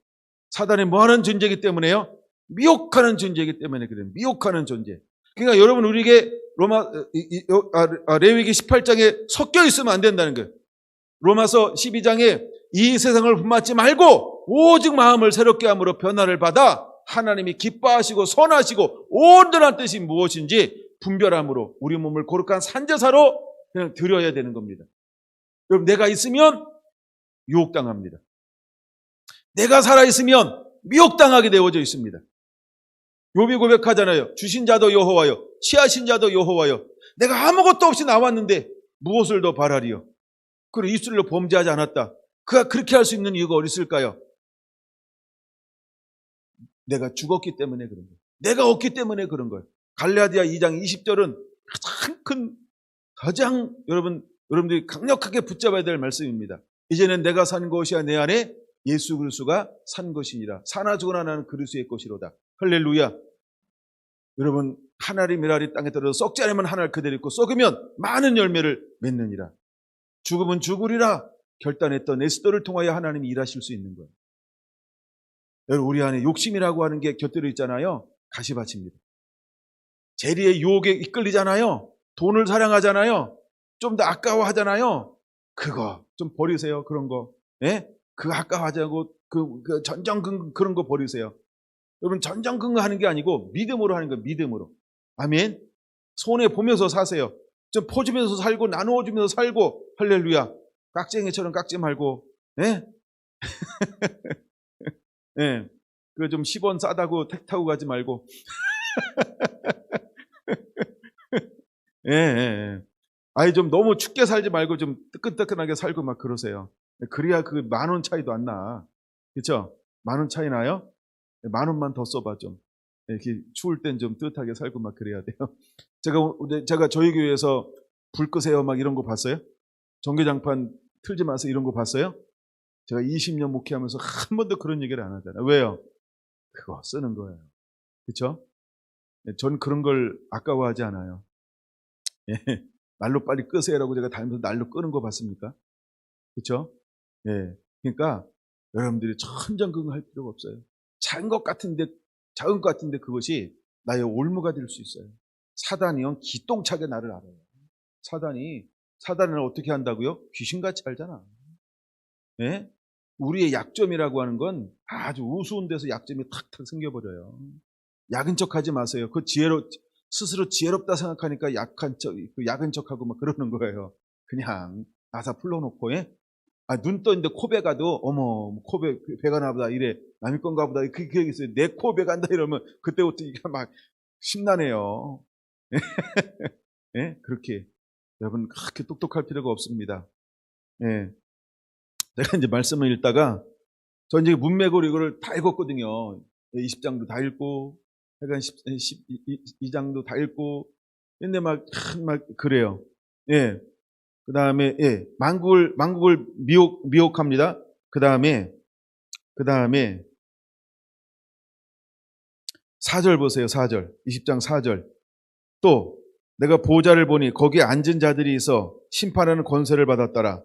사단이 뭐하는 존재이기 때문에요? 미혹하는 존재이기 때문에 그래요. 미혹하는 존재. 그러니까 여러분 우리에게 레위기 18장에 섞여 있으면 안 된다는 거예요. 로마서 12장에 이 세상을 본받지 말고 오직 마음을 새롭게 함으로 변화를 받아 하나님이 기뻐하시고 선하시고 온전한 뜻이 무엇인지 분별함으로 우리 몸을 거룩한 산제사로 그냥 드려야 되는 겁니다. 여러분, 내가 있으면 유혹당합니다. 내가 살아있으면 미혹당하게 되어져 있습니다. 욥이 고백하잖아요. 주신 자도 여호와여, 취하신 자도 여호와여. 내가 아무것도 없이 나왔는데 무엇을 더 바라리요? 그리고 입술로 범죄하지 않았다. 그가 그렇게 할 수 있는 이유가 어디 있을까요? 내가 죽었기 때문에 그런 거예요. 내가 없기 때문에 그런 거예요. 갈라디아 2장 20절은 가장 여러분들이 강력하게 붙잡아야 될 말씀입니다. 이제는 내가 산 것이 내 안에 예수 그리스도가 산 것이니라. 사나 죽으나 나는 그리스도의 것이로다. 할렐루야. 여러분, 하나리 메라리 땅에 떨어져 썩지 않으면 하나를 그대로 있고 썩으면 많은 열매를 맺느니라. 죽으면 죽으리라 결단했던 에스더를 통하여 하나님이 일하실 수 있는 거예요. 여러분, 우리 안에 욕심이라고 하는 게 곁들여 있잖아요. 가시밭입니다. 재리의 유혹에 이끌리잖아요. 돈을 사랑하잖아요. 좀 더 아까워하잖아요. 그거 좀 버리세요. 그런 거. 예? 그거 아까워하자고 그 전전긍긍 그런 거 버리세요. 여러분, 전전긍긍 하는 게 아니고 믿음으로 하는 거예요. 믿음으로. 아멘. 손해 보면서 사세요. 좀 퍼주면서 살고 나누어주면서 살고. 할렐루야. 깍쟁이처럼 깍지 말고. 예? 예. 그 좀 10원 싸다고 택 타고 가지 말고. 예, 예, 예. 아니, 좀 너무 춥게 살지 말고 좀 뜨끈뜨끈하게 살고 막 그러세요. 그래야 그 10,000원 차이도 안 나. 그쵸? 10,000원 차이 나요? 10,000원만 더 써봐, 좀. 이렇게 추울 땐 좀 뜨뜻하게 살고 막 그래야 돼요. 제가 저희 교회에서 불 끄세요 막 이런 거 봤어요? 전기장판 틀지 마세요 이런 거 봤어요? 제가 20년 목회하면서 한 번도 그런 얘기를 안 하잖아요. 왜요? 그거 쓰는 거예요. 그쵸? 전 그런 걸 아까워하지 않아요. 예. 날로 빨리 끄세요라고 제가 다니면서 날로 끄는 거 봤습니까? 그쵸? 예. 그러니까 여러분들이 천정긍긍할 필요가 없어요. 작은 것 같은데 그것이 나의 올무가 될 수 있어요. 사단이요, 기똥차게 나를 알아요. 사단을 어떻게 한다고요? 귀신같이 알잖아. 예? 우리의 약점이라고 하는 건 아주 우스운 데서 약점이 탁탁 생겨버려요. 약은 척 하지 마세요. 스스로 지혜롭다 생각하니까 약한 척하고 막 그러는 거예요. 그냥 나사 풀러놓고, 예? 눈 떠있는데 코배 가도, 어머, 코배, 배가 나보다 이래. 남의 건가 보다. 그게 있어요. 내 코배 간다 이러면 그때부터 이게 막 신나네요. 예? 그렇게. 여러분, 그렇게 똑똑할 필요가 없습니다. 예. 내가 이제 말씀을 읽다가, 저 이제 문맥으로 이거를 다 읽었거든요. 20장도 다 읽고, 약간 12장도 다 읽고, 근데 막 그래요. 예. 그 다음에, 예. 만국을 미혹합니다. 그 다음에, 4절 보세요, 4절. 20장 4절. 또, 내가 보좌를 보니 거기에 앉은 자들이 있어 심판하는 권세를 받았더라.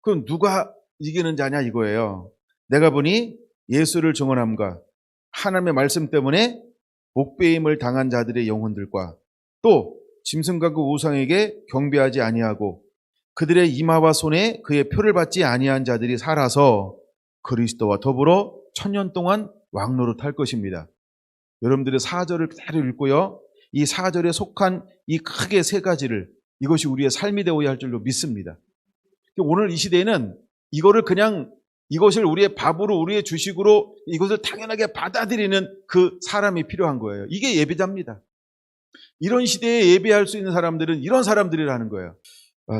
그럼 누가 이기는 자냐 이거예요. 내가 보니 예수를 증언함과 하나님의 말씀 때문에 목배임을 당한 자들의 영혼들과 또 짐승과 그 우상에게 경배하지 아니하고 그들의 이마와 손에 그의 표를 받지 아니한 자들이 살아서 그리스도와 더불어 1000년 동안 왕노릇할 것입니다. 여러분들의 4절을 그대로 읽고요. 이 4절에 속한 이 크게 세 가지를, 이것이 우리의 삶이 되어야 할 줄로 믿습니다. 오늘 이 시대에는 이것을 우리의 밥으로, 우리의 주식으로 이것을 당연하게 받아들이는 그 사람이 필요한 거예요. 이게 예배자입니다. 이런 시대에 예배할 수 있는 사람들은 이런 사람들이라는 거예요.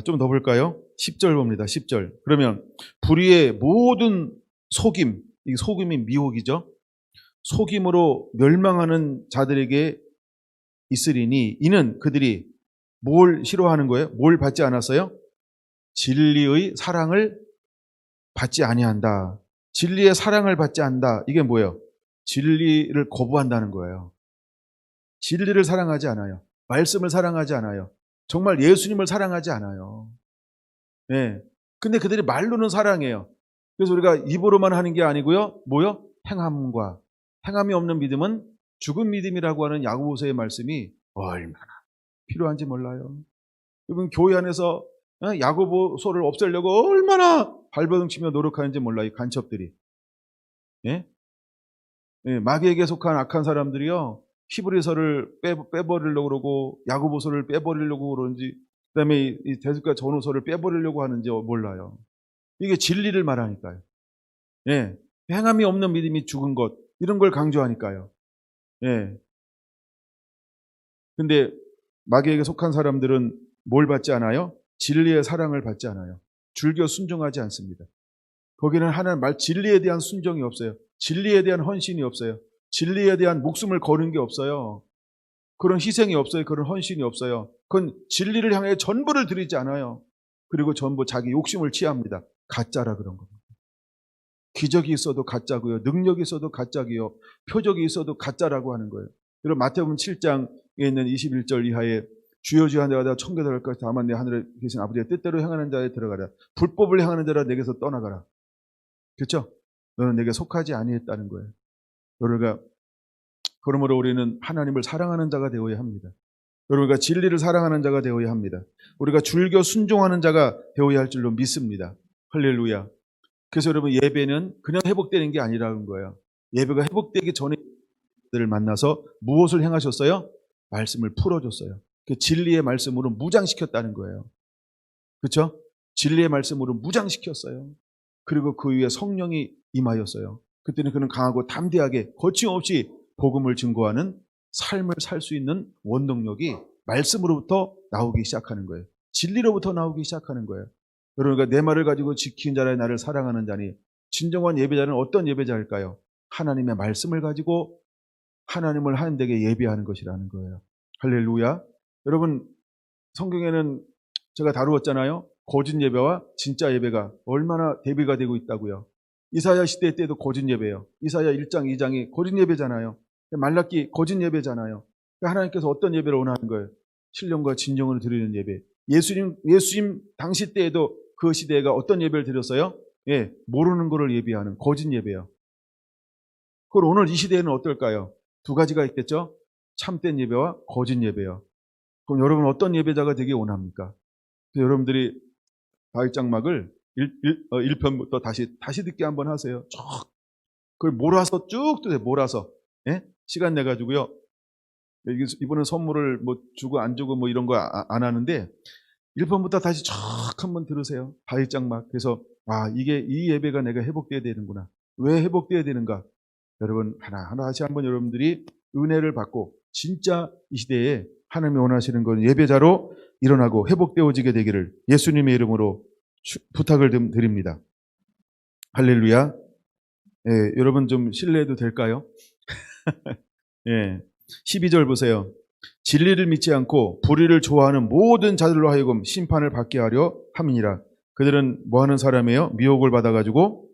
좀 더 볼까요? 10절 봅니다. 10절. 그러면 불의의 모든 속임, 이 속임이 미혹이죠. 속임으로 멸망하는 자들에게 있으리니 이는 그들이 뭘 싫어하는 거예요? 뭘 받지 않았어요? 진리의 사랑을 받지 아니한다. 진리의 사랑을 받지 않는다. 이게 뭐예요? 진리를 거부한다는 거예요. 진리를 사랑하지 않아요. 말씀을 사랑하지 않아요. 정말 예수님을 사랑하지 않아요. 네. 근데 그들이 말로는 사랑해요. 그래서 우리가 입으로만 하는 게 아니고요. 뭐요? 행함이 없는 믿음은 죽은 믿음이라고 하는 야고보서의 말씀이 얼마나 필요한지 몰라요. 여러분, 교회 안에서 야고보서를 없애려고 얼마나 발버둥치며 노력하는지 몰라, 이 간첩들이. 예? 예, 마귀에게 속한 악한 사람들이요, 히브리서를 빼버리려고 그러고 야고보서를 빼버리려고 그러는지, 그다음에 이 데스가 전후서를 빼버리려고 하는지 몰라요. 이게 진리를 말하니까요. 예, 행함이 없는 믿음이 죽은 것, 이런 걸 강조하니까요. 예. 근데 마귀에게 속한 사람들은 뭘 받지 않아요? 진리의 사랑을 받지 않아요. 줄겨 순종하지 않습니다. 거기는 하나님 말 진리에 대한 순종이 없어요. 진리에 대한 헌신이 없어요. 진리에 대한 목숨을 거는 게 없어요. 그런 희생이 없어요. 그런 헌신이 없어요. 그건 진리를 향해 전부를 드리지 않아요. 그리고 전부 자기 욕심을 취합니다. 가짜라 그런 겁니다. 기적이 있어도 가짜고요. 능력이 있어도 가짜고요. 표적이 있어도 가짜라고 하는 거예요. 여러분 마태복음 7장에 있는 21절 이하에 주여 주여 하는 자가 천국에 들어갈 것이 다만 내 하늘에 계신 아버지의 뜻대로 행하는 자에 들어가라. 불법을 행하는 자라 내게서 떠나가라. 그렇죠? 너는 내게 속하지 아니했다는 거예요. 그러니까 그러므로 우리는 하나님을 사랑하는 자가 되어야 합니다. 우리가 진리를 사랑하는 자가 되어야 합니다. 우리가 줄겨 순종하는 자가 되어야 할 줄로 믿습니다. 할렐루야. 그래서 여러분 예배는 그냥 회복되는 게 아니라는 거예요. 예배가 회복되기 전에 를 만나서 무엇을 행하셨어요? 말씀을 풀어줬어요. 그 진리의 말씀으로 무장시켰다는 거예요. 그렇죠? 진리의 말씀으로 무장시켰어요. 그리고 그 위에 성령이 임하였어요. 그때는 그는 강하고 담대하게 거침없이 복음을 증거하는 삶을 살 수 있는 원동력이 말씀으로부터 나오기 시작하는 거예요. 진리로부터 나오기 시작하는 거예요. 그러니까 내 말을 가지고 지킨 자라 나를 사랑하는 자니, 진정한 예배자는 어떤 예배자일까요? 하나님의 말씀을 가지고 하나님을 하나님에게 예배하는 것이라는 거예요. 할렐루야. 여러분 성경에는 제가 다루었잖아요. 거짓 예배와 진짜 예배가 얼마나 대비가 되고 있다고요. 이사야 시대 때도 거짓 예배예요. 이사야 1장 2장이 거짓 예배잖아요. 말라기 거짓 예배잖아요. 하나님께서 어떤 예배를 원하는 거예요? 신령과 진정을 드리는 예배. 예수님 당시 때에도 그 시대가 어떤 예배를 드렸어요? 예, 모르는 것을 예배하는 거짓 예배예요. 그럼 오늘 이 시대에는 어떨까요? 두 가지가 있겠죠? 참된 예배와 거짓 예배요. 그럼 여러분 어떤 예배자가 되기 원합니까? 여러분들이 다윗장막을 1편부터 다시 듣기 한번 하세요. 쭉 그걸 몰아서 쭉 뜨세요. 몰아서. 예? 시간 내가지고요. 이번엔 선물을 뭐 주고 안 주고 뭐 이런 거 안 하는데 1편부터 다시 쭉 한번 들으세요. 다윗장막. 그래서 이게 이 예배가 내가 회복돼야 되는구나. 왜 회복돼야 되는가? 여러분 하나하나 다시 한번 여러분들이 은혜를 받고 진짜 이 시대에 하나님이 원하시는 건 예배자로 일어나고 회복되어지게 되기를 예수님의 이름으로 부탁을 드립니다. 할렐루야. 예, 여러분 좀 실례해도 될까요? 예, 12절 보세요. 진리를 믿지 않고 불의를 좋아하는 모든 자들로 하여금 심판을 받게 하려 함이니라. 그들은 뭐 하는 사람이에요? 미혹을 받아가지고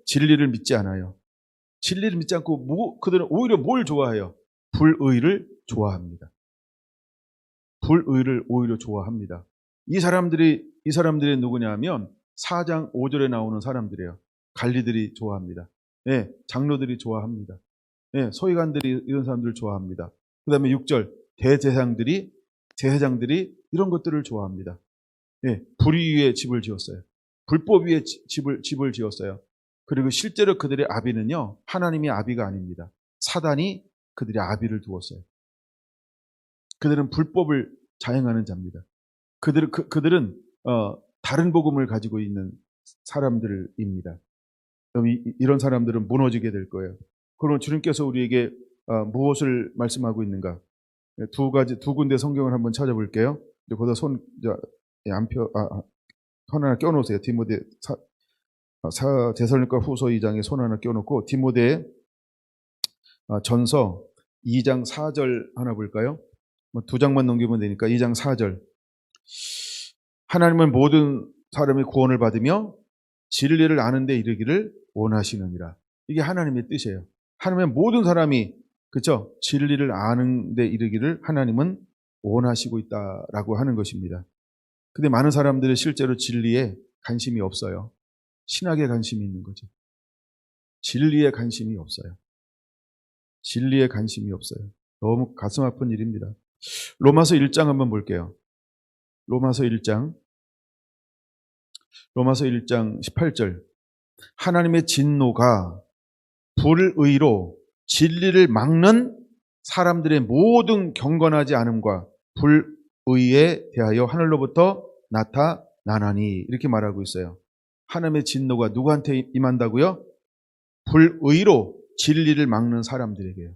진리를 믿지 않아요. 진리를 믿지 않고 그들은 오히려 뭘 좋아해요? 불의를 좋아합니다. 불의를 오히려 좋아합니다. 이 사람들이 누구냐 하면 4장 5절에 나오는 사람들이에요. 관리들이 좋아합니다. 예, 장로들이 좋아합니다. 예, 서기관들이 이런 사람들을 좋아합니다. 그 다음에 6절 대제사장들이 이런 것들을 좋아합니다. 예, 불의 위에 집을 지었어요. 불법 위에 집을 지었어요. 그리고 실제로 그들의 아비는요, 하나님의 아비가 아닙니다. 사단이 그들의 아비를 두었어요. 그들은 불법을 자행하는 자입니다. 그들은 다른 복음을 가지고 있는 사람들입니다. 이런 사람들은 무너지게 될 거예요. 그러면 주님께서 우리에게 무엇을 말씀하고 있는가? 두 군데 성경을 한번 찾아볼게요. 거기다 손 하나 껴놓으세요. 디모데 데살로니가 후서 2장에 손 하나 껴놓고 디모데 전서 2장 4절 하나 볼까요? 두 장만 넘기면 되니까 2장 4절. 하나님은 모든 사람이 구원을 받으며 진리를 아는 데 이르기를 원하시느니라. 이게 하나님의 뜻이에요. 하나님의 모든 사람이 그렇죠? 진리를 아는 데 이르기를 하나님은 원하시고 있다라고 하는 것입니다. 근데 많은 사람들이 실제로 진리에 관심이 없어요. 신학에 관심이 있는 거죠. 진리에 관심이 없어요. 진리에 관심이 없어요. 너무 가슴 아픈 일입니다. 로마서 1장 한번 볼게요. 로마서 1장 18절. 하나님의 진노가 불의로 진리를 막는 사람들의 모든 경건하지 않음과 불의에 대하여 하늘로부터 나타나나니, 이렇게 말하고 있어요. 하나님의 진노가 누구한테 임한다고요? 불의로 진리를 막는 사람들에게요.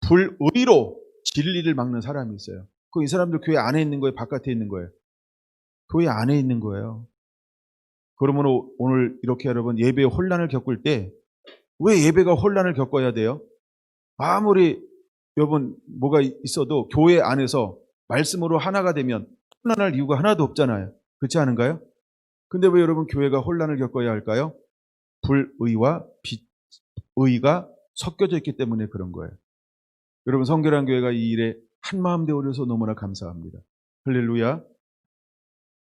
불의로 진리를 막는 사람이 있어요. 이 사람들 교회 안에 있는 거예요? 바깥에 있는 거예요? 교회 안에 있는 거예요. 그러면 오늘 이렇게 여러분 예배에 혼란을 겪을 때, 왜 예배가 혼란을 겪어야 돼요? 아무리 여러분 뭐가 있어도 교회 안에서 말씀으로 하나가 되면 혼란할 이유가 하나도 없잖아요. 그렇지 않은가요? 근데 왜 여러분 교회가 혼란을 겪어야 할까요? 불의와 의가 섞여져 있기 때문에 그런 거예요. 여러분 성결한 교회가 이 일에 한마음 되어서 너무나 감사합니다. 할렐루야.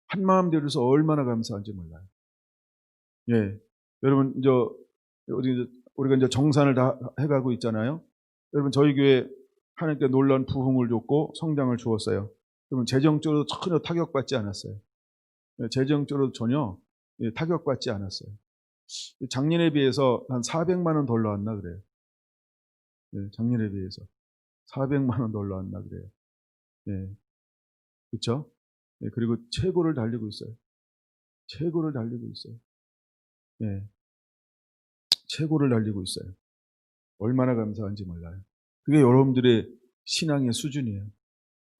한마음 되어서 얼마나 감사한지 몰라요. 예, 여러분 우리가 이제 정산을 다 해가고 있잖아요. 여러분 저희 교회 하나님께 놀라운 부흥을 줬고 성장을 주었어요. 여러분 재정적으로 전혀 타격받지 않았어요. 재정적으로 전혀 타격받지 않았어요. 작년에 비해서 한 400만 원 덜 나왔나 그래요. 작년에 비해서 400만 원 덜 나왔나 그래요. 그렇죠? 그리고 최고를 달리고 있어요. 최고를 달리고 있어요. 최고를 달리고 있어요. 얼마나 감사한지 몰라요. 그게 여러분들의 신앙의 수준이에요.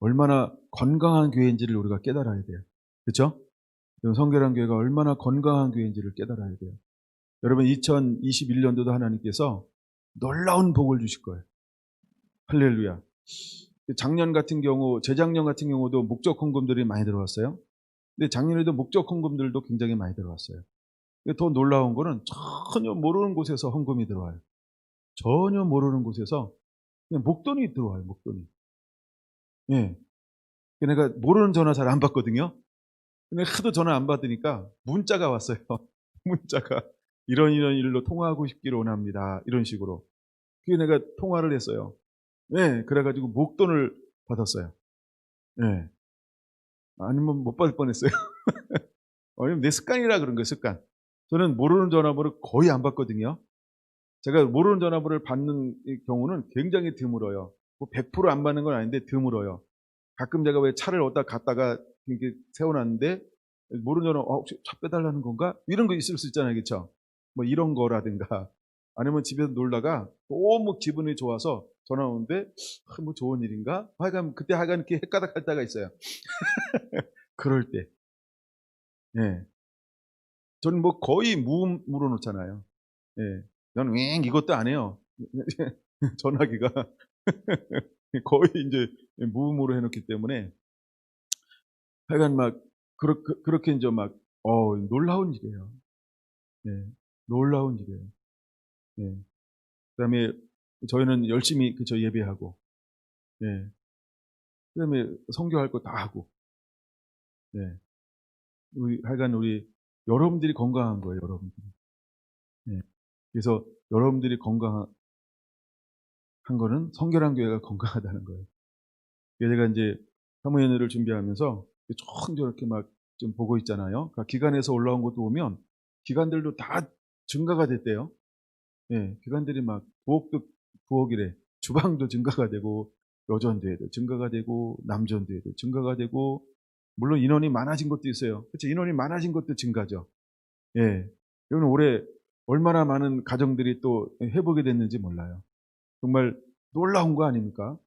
얼마나 건강한 교회인지를 우리가 깨달아야 돼요. 그렇죠? 성결한 교회가 얼마나 건강한 교회인지를 깨달아야 돼요. 여러분 2021년도도 하나님께서 놀라운 복을 주실 거예요. 할렐루야. 작년 같은 경우, 재작년 같은 경우도 목적 헌금들이 많이 들어왔어요. 근데 작년에도 목적 헌금들도 굉장히 많이 들어왔어요. 더 놀라운 거는 전혀 모르는 곳에서 헌금이 들어와요. 전혀 모르는 곳에서 그냥 목돈이 들어와요. 목돈이. 내가 모르는 전화 잘 안 받거든요. 근데 하도 전화 안 받으니까 문자가 왔어요. 문자가 이런 일로 통화하고 싶기를 원합니다. 이런 식으로. 그게 내가 통화를 했어요. 그래가지고 목돈을 받았어요. 아니면 못 받을 뻔했어요. 왜냐면 내 습관이라 그런 거예요. 습관. 저는 모르는 전화번호 거의 안 받거든요. 제가 모르는 전화번호를 받는 경우는 굉장히 드물어요. 100% 안 받는 건 아닌데 드물어요. 가끔 제가 왜 차를 어디다 갔다가 이렇게 세워놨는데 모르는 전화, 혹시 차 빼달라는 건가? 이런 거 있을 수 있잖아요. 그렇죠? 뭐 이런 거라든가, 아니면 집에서 놀다가 너무 기분이 좋아서 전화 오는데 뭐 좋은 일인가? 그때 하여간 이렇게 헷가닥할 때가 있어요. 그럴 때. 저는 뭐 거의 무음으로 놓잖아요. 저는 이것도 안 해요. 전화기가 거의 이제 무음으로 해놓기 때문에 하여간 막 그렇게 이제 막 놀라운 일이에요. 놀라운 일이에요. 그다음에 저희는 열심히 그저 예배하고, 그다음에 선교할 거 다 하고, 하여간 우리 여러분들이 건강한 거예요. 여러분들이. 그래서 여러분들이 건강한 거는 성결한 교회가 건강하다는 거예요. 제가 이제 사무연회를 준비하면서 쭉 이렇게 막 좀 보고 있잖아요. 그러니까 기관에서 올라온 것도 보면 기관들도 다 증가가 됐대요. 기관들이 막 부엌이래. 주방도 증가가 되고, 여전대회도 증가가 되고, 남전대회도 증가가 되고, 물론 인원이 많아진 것도 있어요. 그렇죠? 인원이 많아진 것도 증가죠. 여러분 올해 얼마나 많은 가정들이 또 회복이 됐는지 몰라요. 정말 놀라운 거 아닙니까?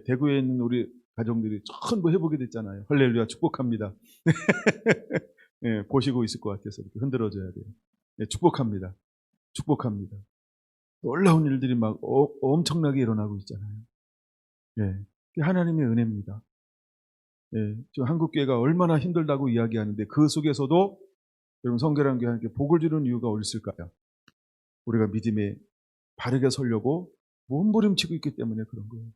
대구에 있는 우리 가정들이 전부 회복이 됐잖아요. 할렐루야, 축복합니다. 보시고 있을 것 같아서 이렇게 흔들어줘야 돼요. 축복합니다. 축복합니다. 놀라운 일들이 막 엄청나게 일어나고 있잖아요. 그게 하나님의 은혜입니다. 지금 한국교회가 얼마나 힘들다고 이야기하는데 그 속에서도 여러분 성결한 교회 하나님께 복을 주는 이유가 어디 있을까요? 우리가 믿음에 바르게 서려고 몸부림치고 있기 때문에 그런 거예요.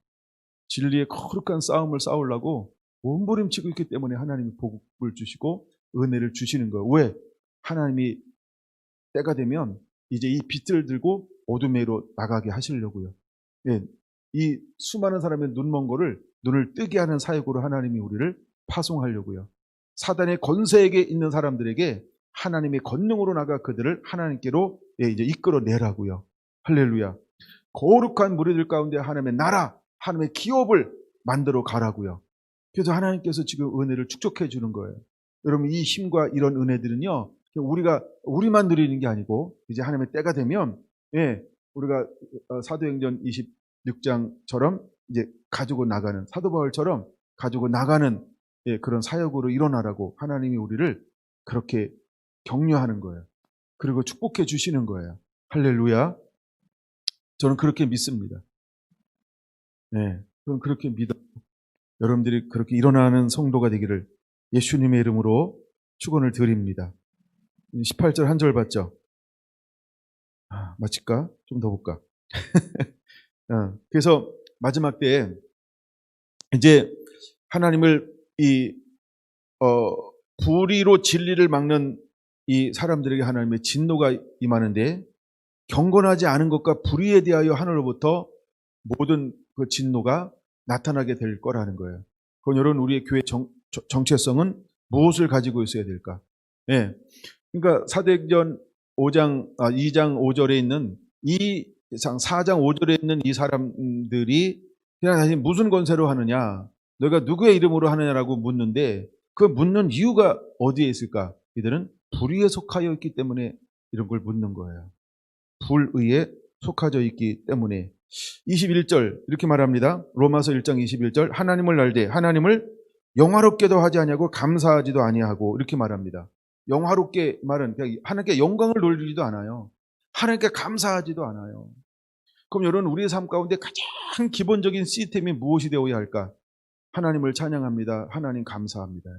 진리의 거룩한 싸움을 싸우려고 몸부림치고 있기 때문에 하나님이 복을 주시고 은혜를 주시는 거예요. 왜? 하나님이 때가 되면 이제 이 빛을 들고 어둠으로 나가게 하시려고요. 이 수많은 사람의 눈먼 거를 눈을 뜨게 하는 사역으로 하나님이 우리를 파송하려고요. 사단의 권세에게 있는 사람들에게 하나님의 권능으로 나가 그들을 하나님께로 이제 이끌어내라고요. 할렐루야. 거룩한 무리들 가운데 하나님의 나라, 하나님의 기업을 만들어 가라고요. 그래서 하나님께서 지금 은혜를 축적해 주는 거예요. 여러분, 이 힘과 이런 은혜들은요, 우리만 누리는 게 아니고 이제 하나님의 때가 되면 우리가 사도행전 26장처럼 이제 가지고 나가는, 사도 바울처럼 가지고 나가는 그런 사역으로 일어나라고 하나님이 우리를 그렇게 격려하는 거예요. 그리고 축복해 주시는 거예요. 할렐루야. 저는 그렇게 믿습니다. 저는 그렇게 믿어. 여러분들이 그렇게 일어나는 성도가 되기를 예수님의 이름으로 축원을 드립니다. 18절 한 절 봤죠? 마칠까? 좀 더 볼까? 그래서 마지막 때에 이제 하나님을 불의로 진리를 막는 이 사람들에게 하나님의 진노가 임하는데, 경건하지 않은 것과 불의에 대하여 하늘로부터 모든 그 진노가 나타나게 될 거라는 거예요. 그건 여러분, 우리의 교회 정체성은 무엇을 가지고 있어야 될까? 그러니까 사도행전 2장 5절에 있는 4장 5절에 있는 이 사람들이 그냥 다시 무슨 권세로 하느냐, 너가 누구의 이름으로 하느냐라고 묻는데, 그 묻는 이유가 어디에 있을까? 이들은 불의에 속하여 있기 때문에 이런 걸 묻는 거예요. 불의에 속하여 있기 때문에. 21절 이렇게 말합니다. 로마서 1장 21절, 하나님을 알되 하나님을 영화롭게도 하지 아니하고 감사하지도 아니하고, 이렇게 말합니다. 영화롭게 말은 하나님께 영광을 돌리지도 않아요. 하나님께 감사하지도 않아요. 그럼 여러분, 우리의 삶 가운데 가장 기본적인 시스템이 무엇이 되어야 할까? 하나님을 찬양합니다. 하나님 감사합니다.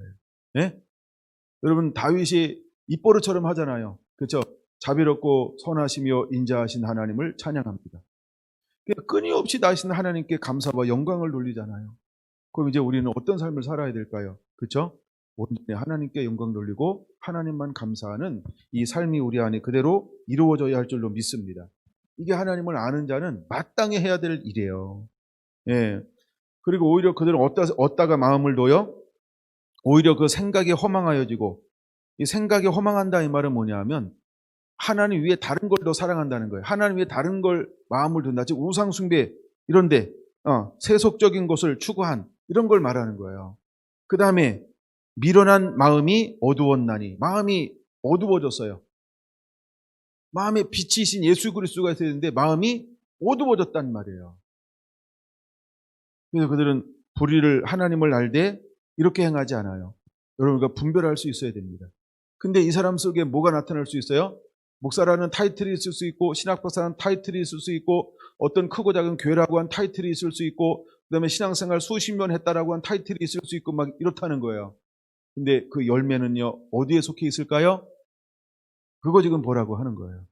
여러분, 다윗이 입버릇처럼 하잖아요. 그렇죠? 자비롭고 선하시며 인자하신 하나님을 찬양합니다. 끊임없이 다윗은 하나님께 감사와 영광을 돌리잖아요. 그럼 이제 우리는 어떤 삶을 살아야 될까요? 그렇죠? 온전히 하나님께 영광 돌리고 하나님만 감사하는 이 삶이 우리 안에 그대로 이루어져야 할 줄로 믿습니다. 이게 하나님을 아는 자는 마땅히 해야 될 일이에요. 그리고 오히려 그들은 어디다가 마음을 둬요? 오히려 그 생각이 허망하여지고, 이 생각이 허망한다 이 말은 뭐냐 하면 하나님 위에 다른 걸 더 사랑한다는 거예요. 하나님 위에 다른 걸 마음을 둔다. 즉 우상 숭배 이런데 세속적인 것을 추구한 이런 걸 말하는 거예요. 그 다음에 미련한 마음이 어두웠나니, 마음이 어두워졌어요. 마음에 빛이신 예수 그리스도가 있어야 되는데 마음이 어두워졌단 말이에요. 그래서 그들은 불의를 하나님을 알되 이렇게 행하지 않아요. 여러분과 분별할 수 있어야 됩니다. 근데 이 사람 속에 뭐가 나타날 수 있어요? 목사라는 타이틀이 있을 수 있고, 신학박사라는 타이틀이 있을 수 있고, 어떤 크고 작은 교회라고 한 타이틀이 있을 수 있고, 그 다음에 신앙생활 수십 년 했다라고 한 타이틀이 있을 수 있고, 막 이렇다는 거예요. 근데 그 열매는요, 어디에 속해 있을까요? 그거 지금 보라고 하는 거예요.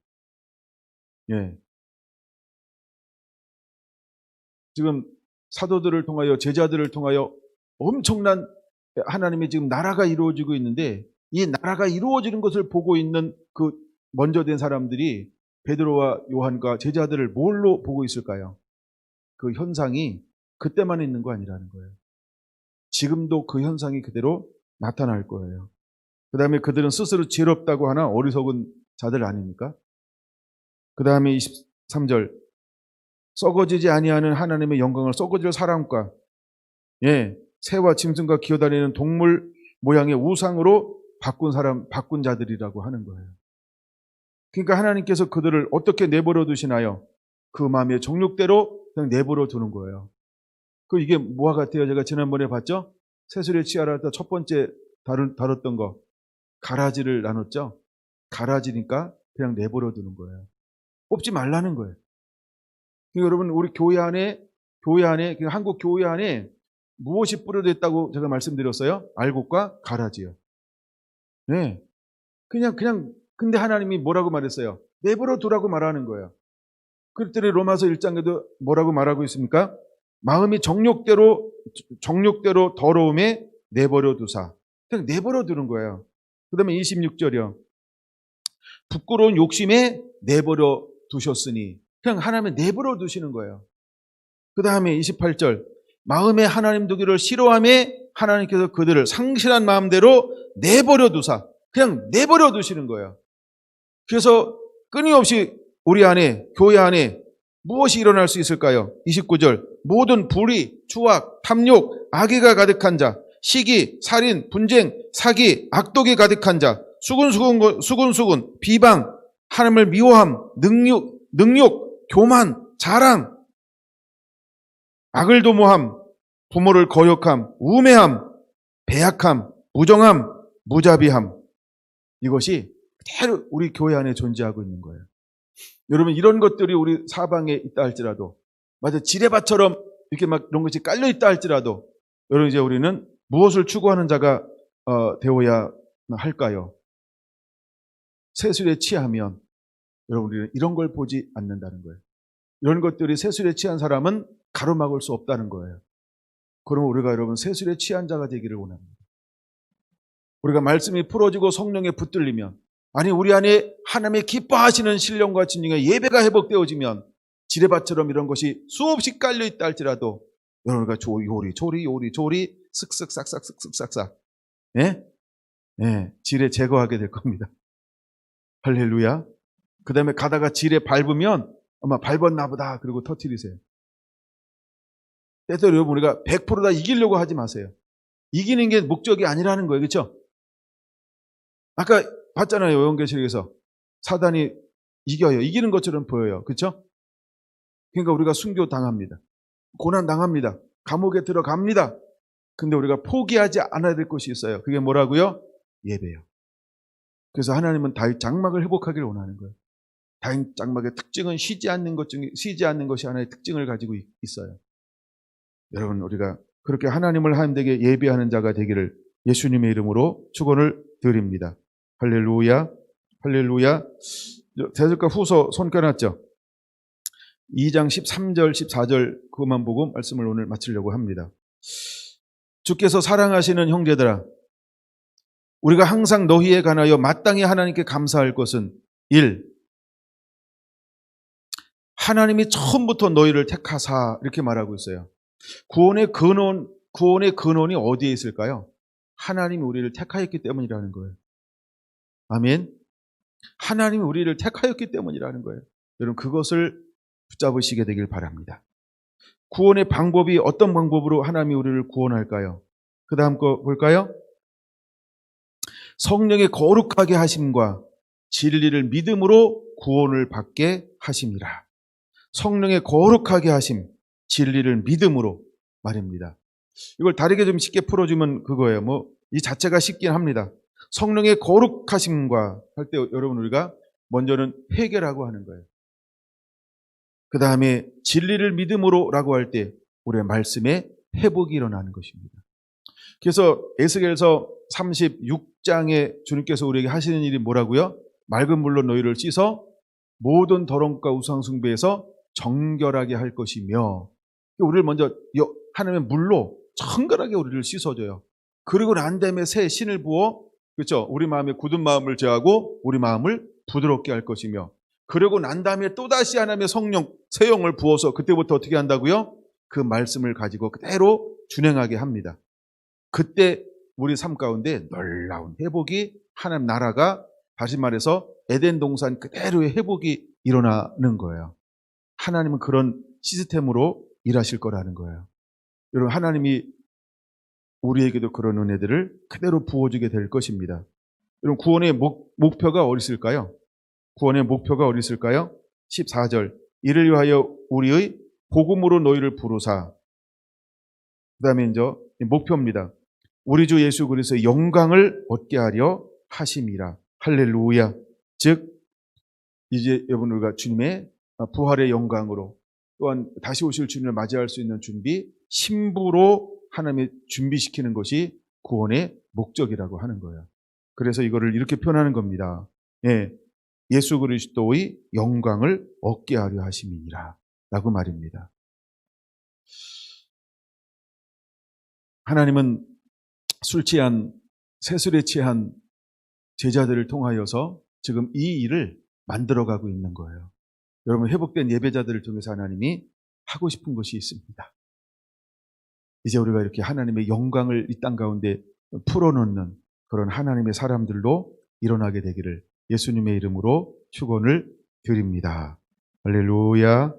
지금 사도들을 통하여, 제자들을 통하여 엄청난 하나님의 지금 나라가 이루어지고 있는데, 이 나라가 이루어지는 것을 보고 있는 그 먼저 된 사람들이 베드로와 요한과 제자들을 뭘로 보고 있을까요? 그 현상이 그때만 있는 거 아니라는 거예요. 지금도 그 현상이 그대로 나타날 거예요. 그 다음에 그들은 스스로 지혜롭다고 하나 어리석은 자들 아닙니까? 그 다음에 23절, 썩어지지 아니하는 하나님의 영광을 썩어질 사람과 새와 짐승과 기어다니는 동물 모양의 우상으로 바꾼 자들이라고 하는 거예요. 그러니까 하나님께서 그들을 어떻게 내버려 두시나요? 그 마음의 정욕대로 그냥 내버려 두는 거예요. 이게 뭐와 같아요? 제가 지난번에 봤죠? 세술의 치아라 첫 번째 다뤘던 거, 가라지를 나눴죠? 가라지니까 그냥 내버려 두는 거예요. 뽑지 말라는 거예요. 그러니까 여러분, 우리 교회 안에 한국 교회 안에 무엇이 뿌려져 있다고 제가 말씀드렸어요? 알곡과 가라지요. 근데 하나님이 뭐라고 말했어요? 내버려 두라고 말하는 거예요. 그랬더니 로마서 1장에도 뭐라고 말하고 있습니까? 마음이 정욕대로 더러움에 내버려 두사. 그냥 내버려 두는 거예요. 그 다음에 26절이요. 부끄러운 욕심에 내버려 두셨으니. 그냥 하나님의 내버려 두시는 거예요. 그 다음에 28절. 마음에 하나님 두기를 싫어함에 하나님께서 그들을 상실한 마음대로 내버려 두사 그냥 내버려 두시는 거예요. 그래서 끊임없이 우리 안에, 교회 안에 무엇이 일어날 수 있을까요? 29절 모든 불의, 추악, 탐욕, 악의가 가득한 자, 시기, 살인, 분쟁, 사기, 악독이 가득한 자, 수군수군, 비방, 하나님을 미워함, 능욕, 교만, 자랑, 악을 도모함, 부모를 거역함, 우매함, 배약함, 무정함, 무자비함. 이것이 그대로 우리 교회 안에 존재하고 있는 거예요. 여러분 이런 것들이 우리 사방에 있다 할지라도 맞아 지뢰밭처럼 이렇게 막 이런 것이 깔려 있다 할지라도 여러분 이제 우리는 무엇을 추구하는 자가 되어야 할까요? 세술에 취하면 여러분 우리는 이런 걸 보지 않는다는 거예요. 이런 것들이 세술에 취한 사람은 가로막을 수 없다는 거예요. 그러면 우리가 여러분 세술에 취한 자가 되기를 원합니다. 우리가 말씀이 풀어지고 성령에 붙들리면 아니 우리 안에 하나님의 기뻐하시는 신령과 진정의 예배가 회복되어지면 지뢰밭처럼 이런 것이 수없이 깔려 있다 할지라도 여러분과 조리 쓱쓱 지뢰 제거하게 될 겁니다. 할렐루야. 그 다음에 가다가 지뢰 밟으면 아마 밟았나 보다 그리고 터뜨리세요. 때때로 여러분 우리가 100%다 이기려고 하지 마세요. 이기는 게 목적이 아니라는 거예요. 그렇죠? 아까 봤잖아요. 요한계시록에서 사단이 이겨요. 이기는 것처럼 보여요. 그렇죠? 그러니까 우리가 순교당합니다. 고난당합니다. 감옥에 들어갑니다. 근데 우리가 포기하지 않아야 될 것이 있어요. 그게 뭐라고요? 예배요. 그래서 하나님은 다윗 장막을 회복하기를 원하는 거예요. 다윗 장막의 특징은 쉬지 않는 것이 하나의 특징을 가지고 있어요. 여러분 우리가 그렇게 하나님을 하나님에게 예배하는 자가 되기를 예수님의 이름으로 축원을 드립니다. 할렐루야. 할렐루야. 대적과 후서 손 껴놨죠? 2장 13절 14절 그것만 보고 말씀을 오늘 마치려고 합니다. 주께서 사랑하시는 형제들아 우리가 항상 너희에 관하여 마땅히 하나님께 감사할 것은 1. 하나님이 처음부터 너희를 택하사 이렇게 말하고 있어요. 구원의 근원이 어디에 있을까요? 하나님이 우리를 택하였기 때문이라는 거예요. 아멘. 하나님이 우리를 택하였기 때문이라는 거예요. 여러분 그것을 붙잡으시게 되길 바랍니다. 구원의 방법이 어떤 방법으로 하나님이 우리를 구원할까요? 그 다음 거 볼까요? 성령의 거룩하게 하심과 진리를 믿음으로 구원을 받게 하심이라. 성령의 거룩하게 하심, 진리를 믿음으로 말입니다. 이걸 다르게 좀 쉽게 풀어주면 그거예요. 이 자체가 쉽긴 합니다. 성령의 거룩하심과 할 때 여러분 우리가 먼저는 회개라고 하는 거예요. 그 다음에 진리를 믿음으로라고 할 때 우리의 말씀에 회복이 일어나는 것입니다. 그래서 에스겔서 36장에 주님께서 우리에게 하시는 일이 뭐라고요? 맑은 물로 너희를 씻어 모든 더러운 것과 우상 숭배에서 정결하게 할 것이며 우리를 먼저 하나님의 물로 정결하게 우리를 씻어줘요. 그리고 난 다음에 새 신을 부어 그렇죠? 우리 마음에 굳은 마음을 제하고 우리 마음을 부드럽게 할 것이며 그리고 난 다음에 또다시 하나님의 성령 새 영을 부어서 그때부터 어떻게 한다고요? 그 말씀을 가지고 그대로 준행하게 합니다. 그때 우리 삶 가운데 놀라운 회복이 하나님 나라가 다시 말해서 에덴 동산 그대로의 회복이 일어나는 거예요. 하나님은 그런 시스템으로 일하실 거라는 거예요. 여러분 하나님이 우리에게도 그런 은혜들을 그대로 부어주게 될 것입니다. 여러분 구원의 목표가 어디 있을까요? 구원의 목표가 어디 있을까요? 14절 이를 위하여 우리의 복음으로 너희를 부르사 그 다음에 이제 목표입니다. 우리 주 예수 그리스도의 영광을 얻게 하려 하심이라. 할렐루야. 즉 이제 여러분 우리가 주님의 부활의 영광으로 또한 다시 오실 주님을 맞이할 수 있는 준비 신부로 하나님이 준비시키는 것이 구원의 목적이라고 하는 거예요. 그래서 이거를 이렇게 표현하는 겁니다. 예수 그리스도의 영광을 얻게 하려 하심이니라 라고 말입니다. 하나님은 술 취한 세술에 취한 제자들을 통하여서 지금 이 일을 만들어가고 있는 거예요. 여러분 회복된 예배자들을 통해서 하나님이 하고 싶은 것이 있습니다. 이제 우리가 이렇게 하나님의 영광을 이 땅 가운데 풀어놓는 그런 하나님의 사람들로 일어나게 되기를 예수님의 이름으로 축원을 드립니다. 할렐루야.